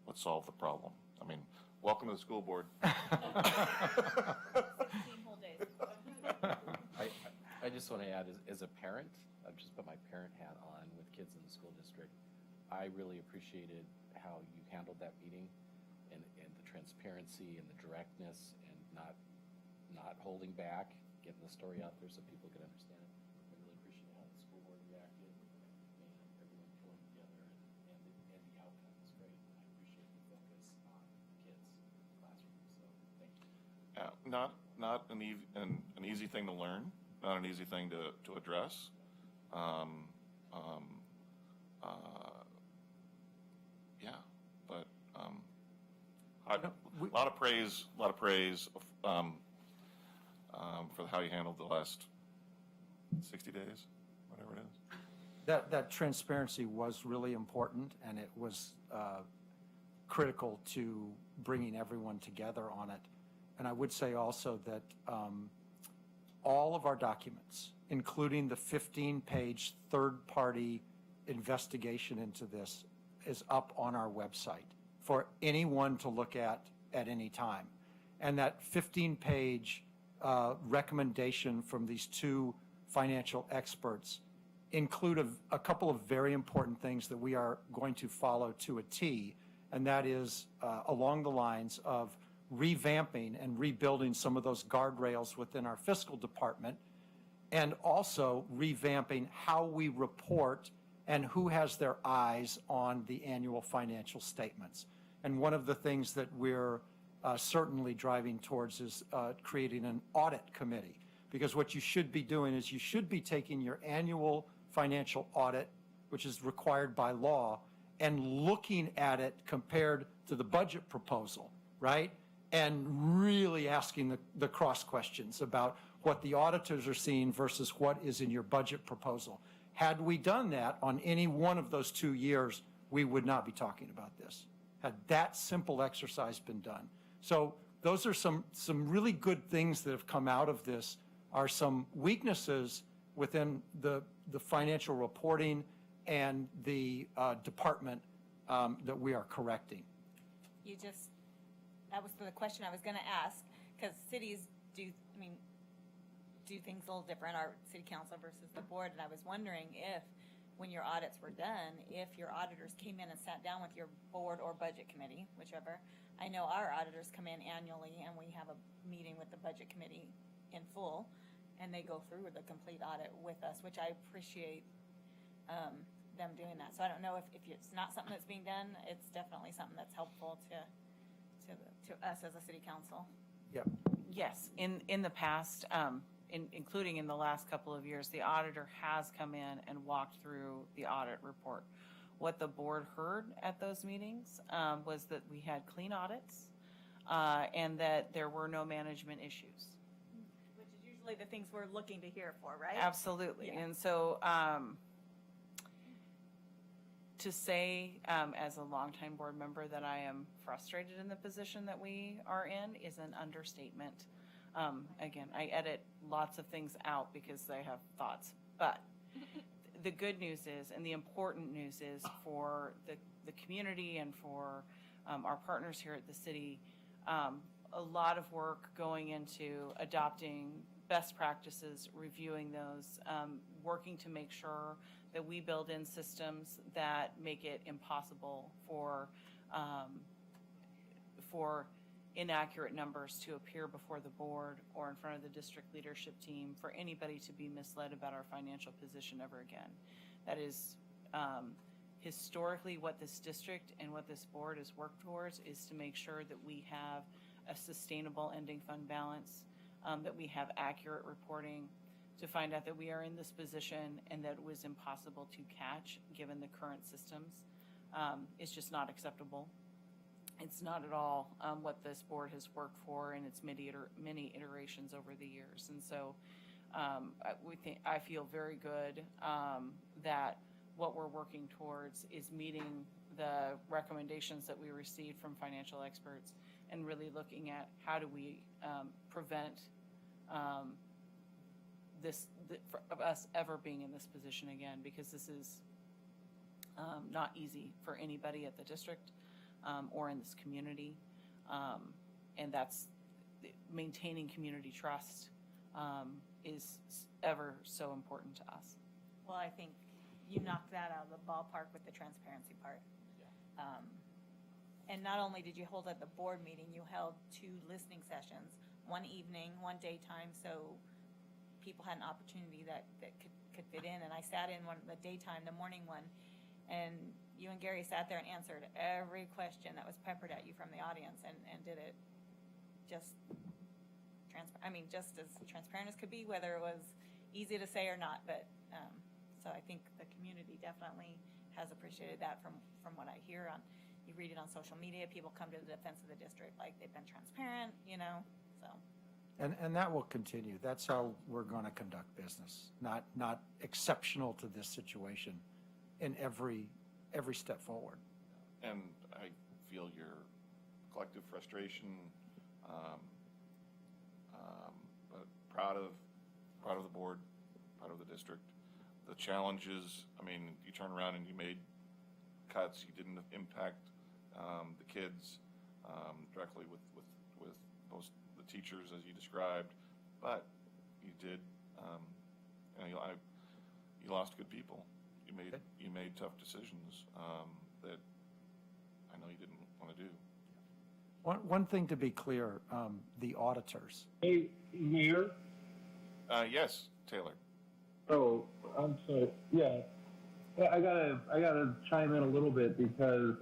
Let's solve the problem. I mean, welcome to the school board. 16 whole days. I just want to add, as a parent, I've just put my parent hat on with kids in the school district. I really appreciated how you handled that meeting and the transparency and the directness and not holding back, getting the story out there so people could understand it. I really appreciate how the school board reacted and everyone pulling together and the outcome was great. I appreciate the focus on kids in the classroom. So thank you. Not an easy thing to learn, not an easy thing to address. A lot of praise for how you handled the last 60 days, whatever it is. That transparency was really important, and it was critical to bringing everyone together on it. And I would say also that all of our documents, including the 15-page third-party investigation into this, is up on our website for anyone to look at any time. And that 15-page recommendation from these 2 financial experts include a couple of very important things that we are going to follow to a T, and that is along the lines of revamping and rebuilding some of those guardrails within our fiscal department, and also revamping how we report and who has their eyes on the annual financial statements. And one of the things that we're certainly driving towards is creating an audit committee, because what you should be doing is you should be taking your annual financial audit, which is required by law, and looking at it compared to the budget proposal, right? And really asking the cross questions about what the auditors are seeing versus what is in your budget proposal. Had we done that on any one of those 2 years, we would not be talking about this. Had that simple exercise been done. So those are some really good things that have come out of this. Are some weaknesses within the financial reporting and the department that we are correcting. That was the question I was going to ask, because cities do things a little different, our city council versus the board, and I was wondering if when your audits were done, if your auditors came in and sat down with your board or budget committee, whichever. I know our auditors come in annually and we have a meeting with the budget committee in full, and they go through the complete audit with us, which I appreciate them doing that. So I don't know if it's not something that's being done, it's definitely something that's helpful to us as a city council. Yep. Yes, in the past, including in the last couple of years, the auditor has come in and walked through the audit report. What the board heard at those meetings was that we had clean audits and that there were no management issues. Which is usually the things we're looking to hear for, right? Absolutely. Yeah. And so to say as a longtime board member that I am frustrated in the position that we are in is an understatement. Again, I edit lots of things out because I have thoughts. But the good news is, and the important news is for the community and for our partners here at the city, a lot of work going into adopting best practices, reviewing those, working to make sure that we build in systems that make it impossible for inaccurate numbers to appear before the board or in front of the district leadership team, for anybody to be misled about our financial position ever again. That is historically what this district and what this board has worked towards, is to make sure that we have a sustainable ending fund balance, that we have accurate reporting, to find out that we are in this position and that it was impossible to catch given the current systems. It's just not acceptable. It's not at all what this board has worked for in its many iterations over the years. And so I feel very good that what we're working towards is meeting the recommendations that we received from financial experts and really looking at how do we prevent of us ever being in this position again, because this is not easy for anybody at the district or in this community, and that's maintaining community trust is ever so important to us. Well, I think you knocked that out of the ballpark with the transparency part. And not only did you hold at the board meeting, you held 2 listening sessions, one evening, one daytime, so people had an opportunity that could fit in. And I sat in one the daytime, the morning one, and you and Gary sat there and answered every question that was peppered at you from the audience, and did it just as transparent as could be, whether it was easy to say or not. But so I think the community definitely has appreciated that from what I hear. You read it on social media, people come to the defense of the district like they've been transparent, so. And that will continue. That's how we're going to conduct business, not exceptional to this situation in every step forward. And I feel your collective frustration, but proud of the board, proud of the district. The challenges, you turn around and you made cuts, you didn't impact the kids directly with most the teachers as you described, but you did, you lost good people. You made tough decisions that I know you didn't want to do. One thing to be clear, the auditors. Hey, Mayor? Yes, Taylor. Oh, I'm sorry. Yeah. I gotta chime in a little bit because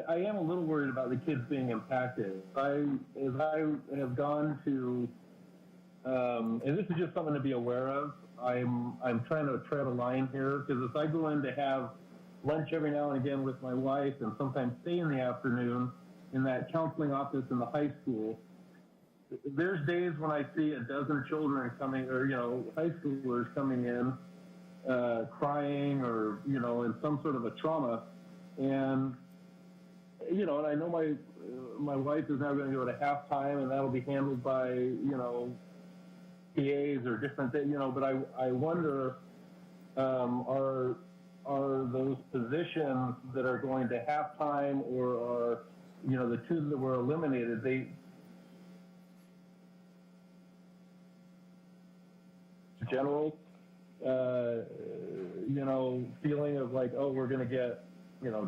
I am a little worried about the kids being impacted. As I have gone to, and this is just something to be aware of, I'm trying to tread a line here, because if I go in to have lunch every now and again with my wife and sometimes stay in the afternoon in that counseling office in the high school, there's days when I see a dozen children coming, or, high schoolers coming in, crying or, in some sort of a trauma. And, and I know my wife is now going to go to halftime, and that'll be handled by, PAs or different things, but I wonder, are those positions that are going to halftime, or are, the 2 that were eliminated, general feeling of like, oh, we're going to get,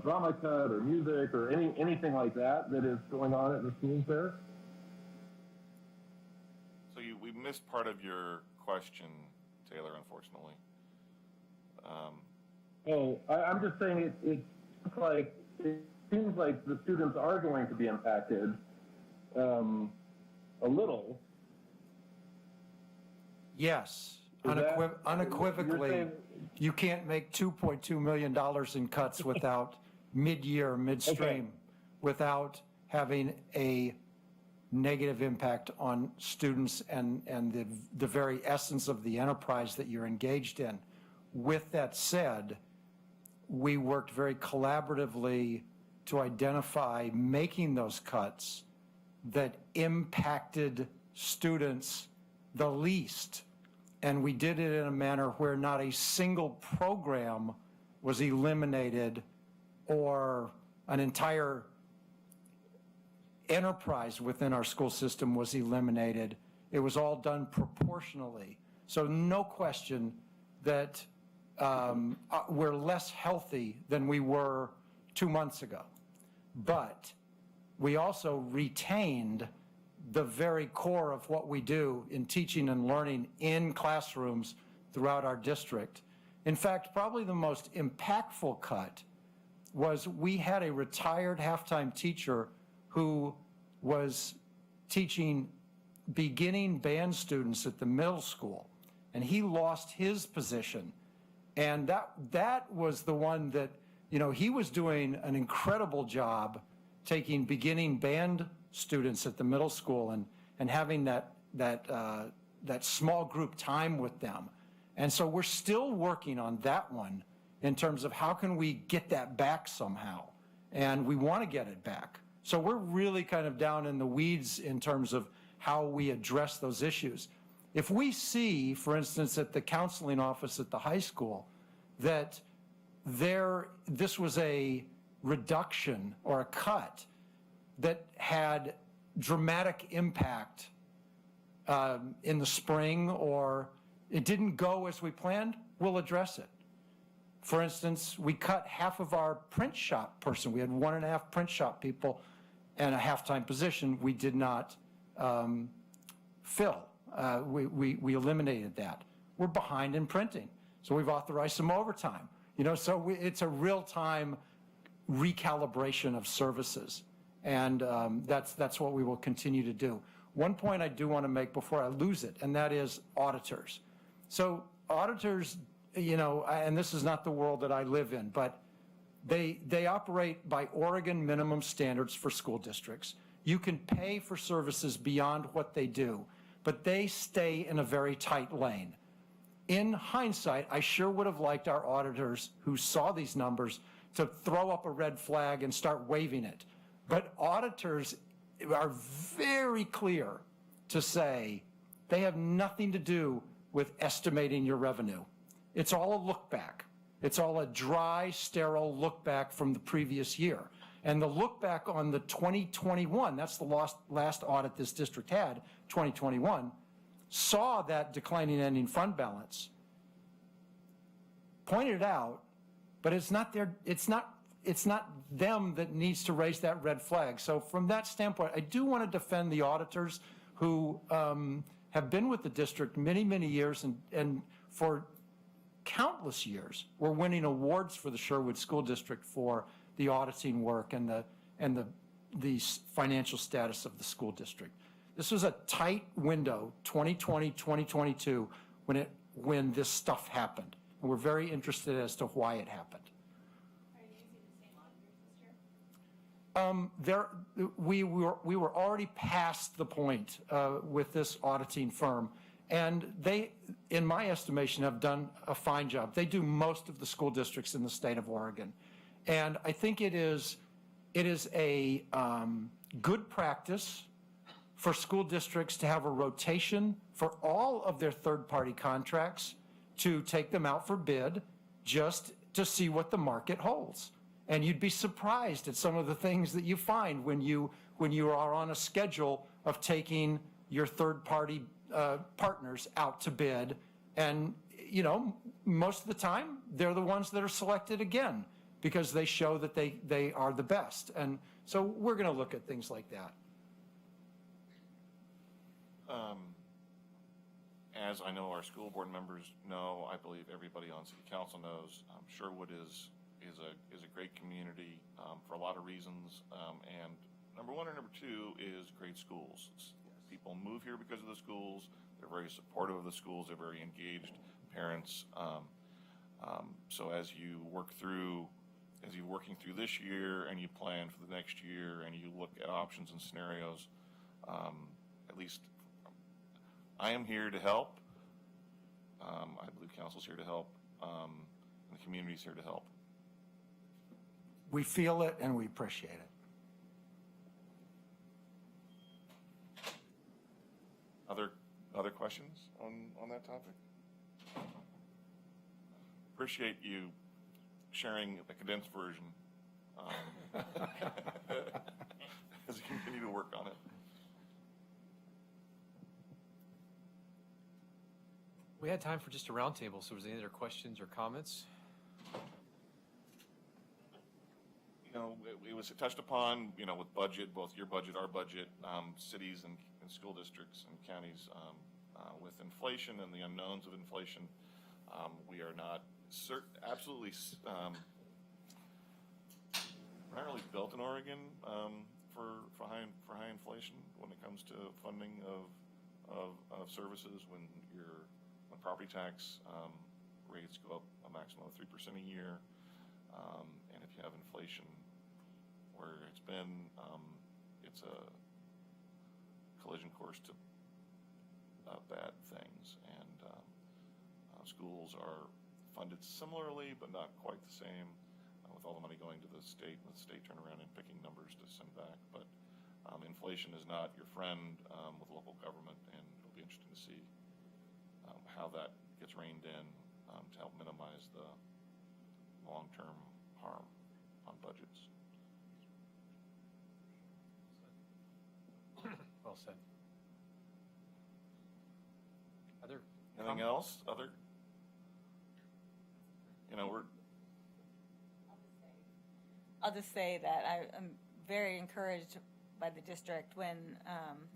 drama cut or music or anything like that is going on at the schools there? So we missed part of your question, Taylor, unfortunately. I'm just saying it seems like the students are going to be impacted a little. Yes, Is that- unequivocally, you're saying- you can't make $2.2 million in cuts without mid-year, midstream, without having a negative impact on students and the very essence of the enterprise that you're engaged in. With that said, we worked very collaboratively to identify making those cuts that impacted students the least. And we did it in a manner where not a single program was eliminated or an entire enterprise within our school system was eliminated. It was all done proportionally. So no question that we're less healthy than we were 2 months ago. But we also retained the very core of what we do in teaching and learning in classrooms throughout our district. In fact, probably the most impactful cut was we had a retired halftime teacher who was teaching beginning band students at the middle school, and he lost his position. And that was the one that, he was doing an incredible job taking beginning band students at the middle school and having that small group time with them. And so we're still working on that one in terms of how can we get that back somehow. And we want to get it back. So we're really kind of down in the weeds in terms of how we address those issues. If we see, for instance, at the counseling office at the high school, that this was a reduction or a cut that had dramatic impact in the spring, or it didn't go as we planned, we'll address it. For instance, we cut half of our print shop person. We had 1.5 print shop people and a halftime position we did not fill. We eliminated that. We're behind in printing, so we've authorized some overtime. So it's a real-time recalibration of services, and that's what we will continue to do. One point I do want to make before I lose it, and that is auditors. So auditors, and this is not the world that I live in, but they operate by Oregon minimum standards for school districts. You can pay for services beyond what they do, but they stay in a very tight lane. In hindsight, I sure would have liked our auditors who saw these numbers to throw up a red flag and start waving it. But auditors are very clear to say they have nothing to do with estimating your revenue. It's all a look back. It's all a dry, sterile look back from the previous year. And the look back on the 2021, that's the last audit this district had, 2021, saw that declining ending fund balance, pointed out, but it's not them that needs to raise that red flag. So from that standpoint, I do want to defend the auditors who have been with the district many, many years, and for countless years were winning awards for the Sherwood School District for the auditing work and the financial status of the school district. This was a tight window, 2020, 2022, when this stuff happened. And we're very interested as to why it happened. Are you using the same auditors this year? We were already past the point with this auditing firm, and they, in my estimation, have done a fine job. They do most of the school districts in the state of Oregon, and I think it is a good practice for school districts to have a rotation for all of their third-party contracts, to take them out for bid just to see what the market holds. And you'd be surprised at some of the things that you find when you are on a schedule of taking your third-party partners out to bid. And, most of the time, they're the ones that are selected again because they show that they are the best. And so we're going to look at things like that. As I know our school board members know, I believe everybody on city council knows, Sherwood is a great community for a lot of reasons. And number one and number two is great schools. People move here because of the schools. They're very supportive of the schools. They're very engaged parents. So as you're working through this year and you plan for the next year and you look at options and scenarios, at least I am here to help. I believe council's here to help. And the community's here to help. We feel it and we appreciate it. Other questions on that topic? Appreciate you sharing the condensed version as you continue to work on it. We had time for just a roundtable, so was there any other questions or comments? You know, it was touched upon, you know, with budget, both your budget, our budget, cities and school districts and counties, with inflation and the unknowns of inflation. We are not absolutely, we're not really built in Oregon for high inflation when it comes to funding of services. When property tax rates go up a maximum of 3% a year, and if you have inflation where it's been, it's a collision course to bad things. And schools are funded similarly, but not quite the same, with all the money going to the state, and the state turn around and picking numbers to send back. But inflation is not your friend with local government, and it'll be interesting to see how that gets reined in to help minimize the long-term harm on budgets. Well said. Other Anything else? Other? You know, I'll just say that I'm very encouraged by the district when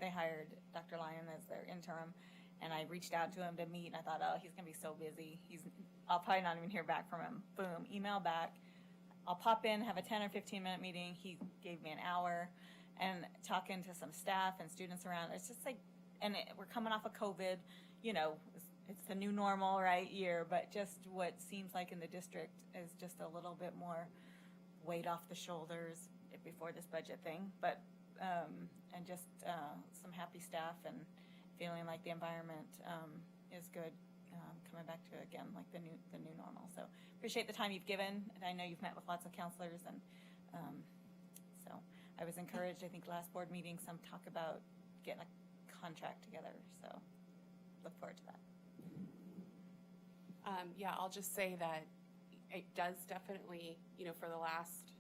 they hired Dr. Lyon as their interim. And I reached out to him to meet, and I thought, oh, he's going to be so busy. I'll probably not even hear back from him. Boom, email back. I'll pop in, have a 10 or 15-minute meeting. He gave me an hour, and talking to some staff and students around. It's just like, and we're coming off of COVID. You know, it's the new normal, right, year. But just what seems like in the district is just a little bit more weight off the shoulders before this budget thing. But, and just some happy staff and feeling like the environment is good, coming back to, again, like the new normal. So appreciate the time you've given, and I know you've met with lots of counselors, and so I was encouraged. I think last board meeting, some talk about getting a contract together, so look forward to that. Yeah, I'll just say that it does definitely, you know, for the last,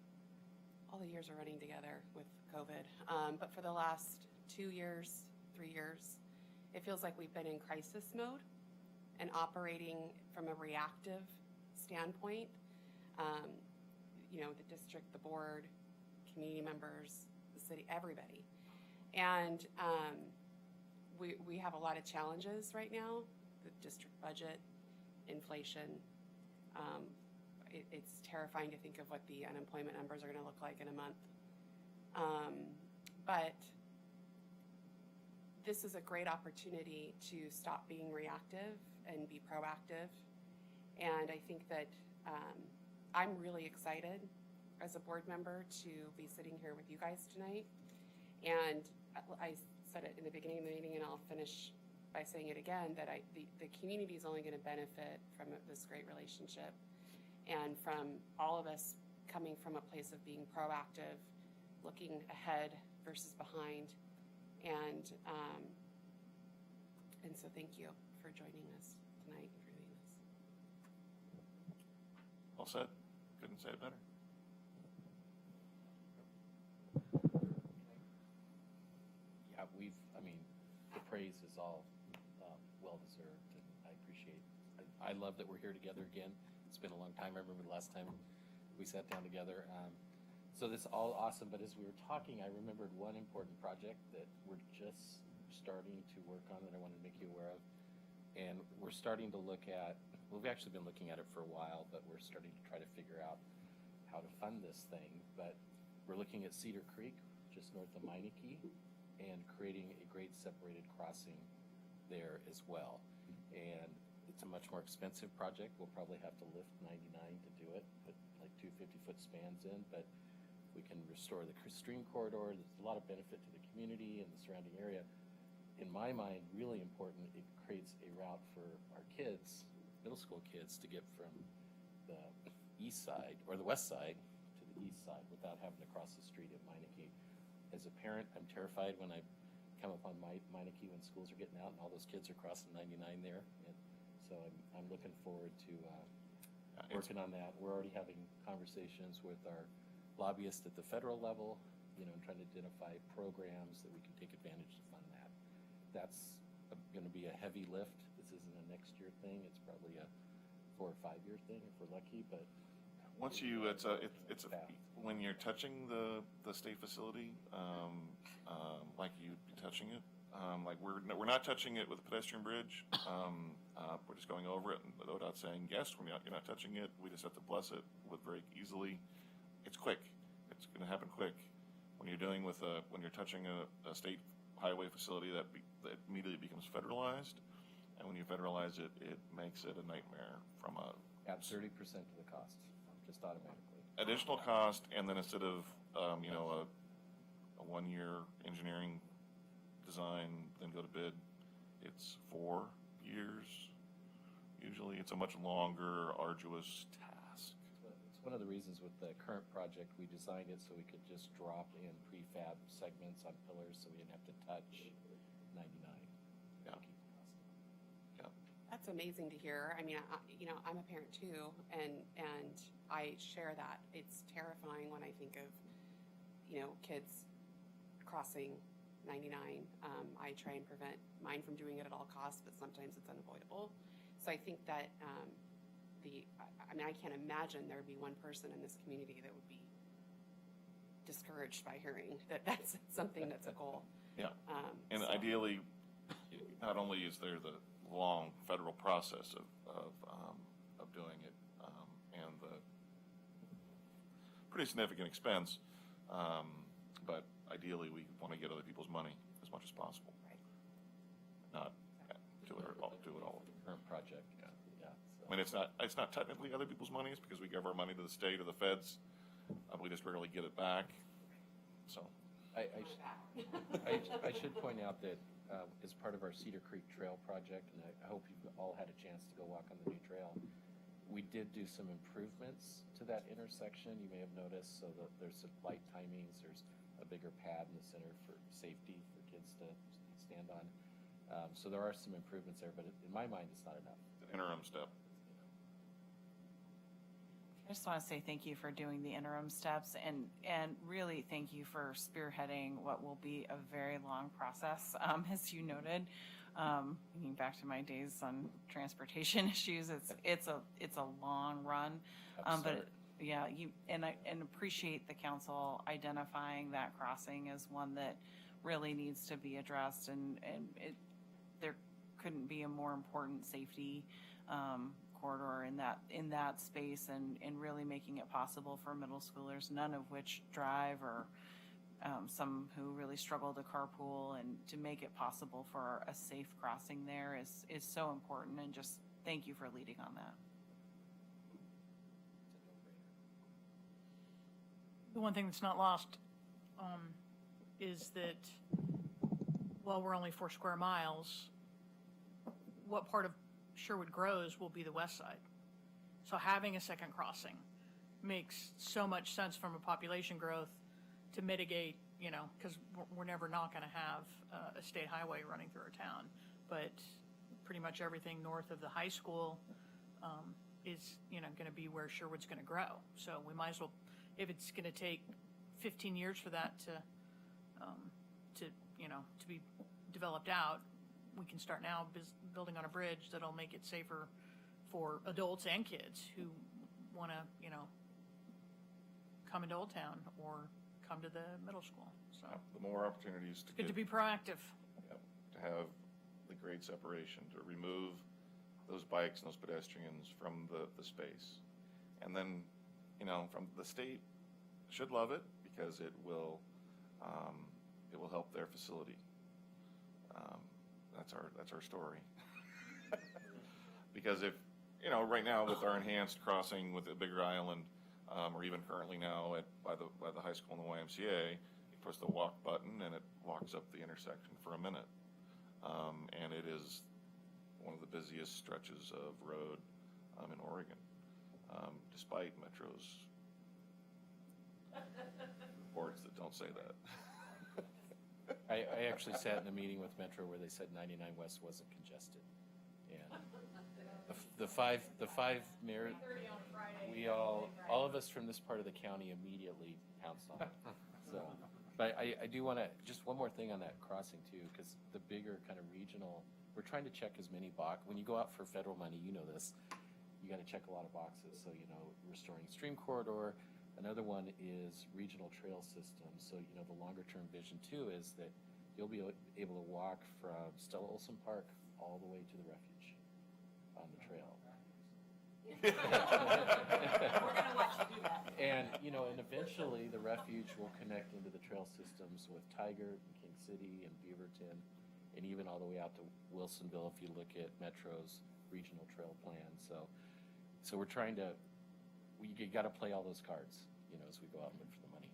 all the years are running together with COVID, but for the last 2 years, 3 years, it feels like we've been in crisis mode and operating from a reactive standpoint. You know, the district, the board, community members, the city, everybody. And we have a lot of challenges right now, the district budget, inflation. It's terrifying to think of what the unemployment numbers are going to look like in a month. But this is a great opportunity to stop being reactive and be proactive. And I think that I'm really excited as a board member to be sitting here with you guys tonight. And I said it in the beginning of the meeting, and I'll finish by saying it again, that the community is only going to benefit from this great relationship and from all of us coming from a place of being proactive, looking ahead versus behind. And so thank you for joining us tonight and for doing this. Well said. Couldn't say it better. Yeah, I mean, the praise is all well-deserved, and I appreciate I love that we're here together again. It's been a long time. I remember the last time we sat down together. So this is all awesome, but as we were talking, I remembered one important project that we're just starting to work on that I wanted to make you aware of. And we're starting to look at, well, we've actually been looking at it for a while, but we're starting to try to figure out how to fund this thing. But we're looking at Cedar Creek, just north of Meineke, and creating a grade separated crossing there as well. And it's a much more expensive project. We'll probably have to lift 99 to do it, put like 2 50-foot spans in, but we can restore the stream corridor. There's a lot of benefit to the community and the surrounding area. In my mind, really important, it creates a route for our kids, middle school kids, to get from the east side or the west side to the east side without having to cross the street at Meineke. As a parent, I'm terrified when I come up on Meineke when schools are getting out and all those kids are crossing 99 there. And so I'm looking forward to working on that. We're already having conversations with our lobbyists at the federal level, and trying to identify programs that we can take advantage to fund that. That's going to be a heavy lift. This isn't a next year thing. It's probably a 4 or 5 year thing if we're lucky. But once when you're touching the state facility, like you'd be touching it, like we're not touching it with a pedestrian bridge. We're just going over it, and without saying yes, you're not touching it. We just have to bless it with very easily. It's quick. It's going to happen quick. When you're dealing with when you're touching a state highway facility that immediately becomes federalized, and when you federalize it, it makes it a nightmare from a add 30% to the cost, just automatically. Additional cost, and then instead of a 1 year engineering design, then go to bid, it's 4 years. Usually, it's a much longer, arduous task. It's one of the reasons with the current project, we designed it so we could just drop in prefab segments on pillars, so we didn't have to touch 99. Yeah. Yeah. That's amazing to hear. I mean, I'm a parent too, and I share that. It's terrifying when I think of, kids crossing 99. I try and prevent mine from doing it at all costs, but sometimes it's unavoidable. So I think that I can't imagine there would be one person in this community that would be discouraged by hearing that that's something that's a goal. Yeah, and ideally, not only is there the long federal process of doing it, and the pretty significant expense, but ideally we want to get other people's money as much as possible. Right. Not do it all. Current project. Yeah. I mean, it's not technically other people's money. It's because we give our money to the state or the feds. We just rarely get it back. So. I should point out that as part of our Cedar Creek Trail project, and I hope you've all had a chance to go walk on the new trail, we did do some improvements to that intersection. You may have noticed, so that there's some light timings. There's a bigger pad in the center for safety for kids to stand on. So there are some improvements there, but in my mind, it's not enough. An interim step. I just want to say thank you for doing the interim steps, and really thank you for spearheading what will be a very long process, as you noted. Thinking back to my days on transportation issues, it's a long run, but yeah, I appreciate the council identifying that crossing as one that really needs to be addressed, and there couldn't be a more important safety corridor in that space, and really making it possible for middle schoolers, none of which drive, or some who really struggle to carpool, and to make it possible for a safe crossing there is so important, and just thank you for leading on that. The one thing that's not lost is that while we're only 4 square miles, what part of Sherwood grows will be the west side. So having a second crossing makes so much sense from a population growth to mitigate, because we're never not going to have a state highway running through our town. But pretty much everything north of the high school is, going to be where Sherwood's going to grow. So we might as well, if it's going to take 15 years for that to be developed out, we can start now building on a bridge that'll make it safer for adults and kids who want to, come into Old Town or come to the middle school. So The more opportunities to good to be proactive. Yep, to have the grade separation, to remove those bikes and those pedestrians from the space. And then, from the state should love it because it will help their facility. That's our story. Because if, right now with our enhanced crossing with a bigger island, or even currently now by the high school and the YMCA, you push the walk button and it walks up the intersection for a minute. And it is one of the busiest stretches of road in Oregon, despite Metro's reports that don't say that. I actually sat in a meeting with Metro where they said 99 West wasn't congested. And the five mayor, we all of us from this part of the county immediately pounced on it. So, but I do want to, just one more thing on that crossing too, because the bigger kind of regional, we're trying to check as many when you go out for federal money, this, you got to check a lot of boxes. So, restoring stream corridor. Another one is regional trail systems. So, the longer term vision too is that you'll be able to walk from Stella Olson Park all the way to the refuge on the trail. We're gonna watch you do that. And, and eventually the refuge will connect into the trail systems with Tigard and King City and Beaverton, and even all the way out to Wilsonville if you look at Metro's regional trail plan. So we're trying to, you got to play all those cards, as we go out and look for the money.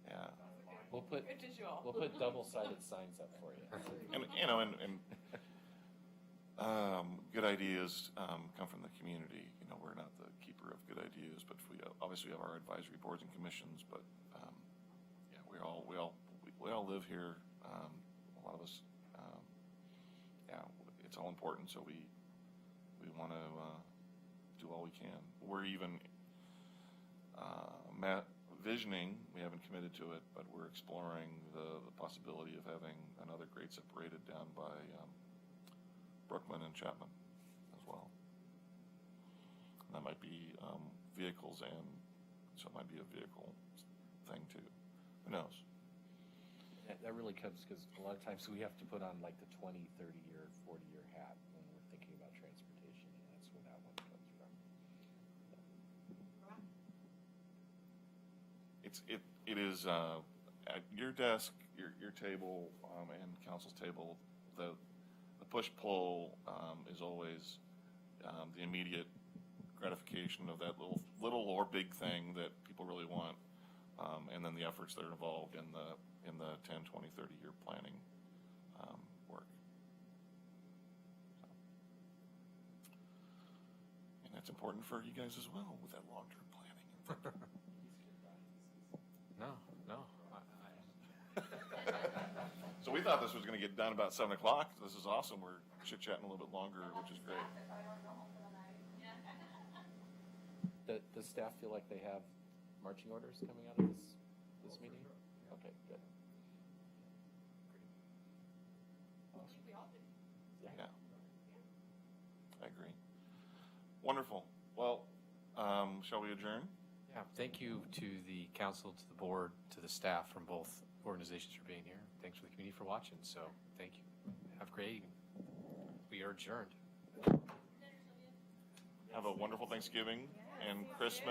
Yeah. We'll put double-sided signs up for you. And good ideas come from the community. We're not the keeper of good ideas, but we obviously have our advisory boards and commissions. But yeah, we all live here. A lot of us, yeah, it's all important. So we want to do all we can. We're even visioning. We haven't committed to it, but we're exploring the possibility of having another grade separated down by Brookman and Chapman as well. And that might be vehicles, and so it might be a vehicle thing too. Who knows? That really comes because a lot of times we have to put on like the 20, 30-year, 40-year hat when we're thinking about transportation, and that's where that one comes from. It is at your desk, your table, and council's table. The push-pull is always the immediate gratification of that little or big thing that people really want, and then the efforts that are involved in the 10, 20, 30-year planning work. And that's important for you guys as well with that long-term planning. No. So we thought this was going to get done about 7 o'clock. This is awesome. We're chit-chatting a little bit longer, which is great. Does staff feel like they have marching orders coming out of this meeting? Okay, good. Yeah. I agree. Wonderful. Well, shall we adjourn? Yeah, thank you to the council, to the board, to the staff from both organizations for being here. Thanks for the community for watching. So thank you. Have a great evening. We are adjourned. Have a wonderful Thanksgiving and Christmas.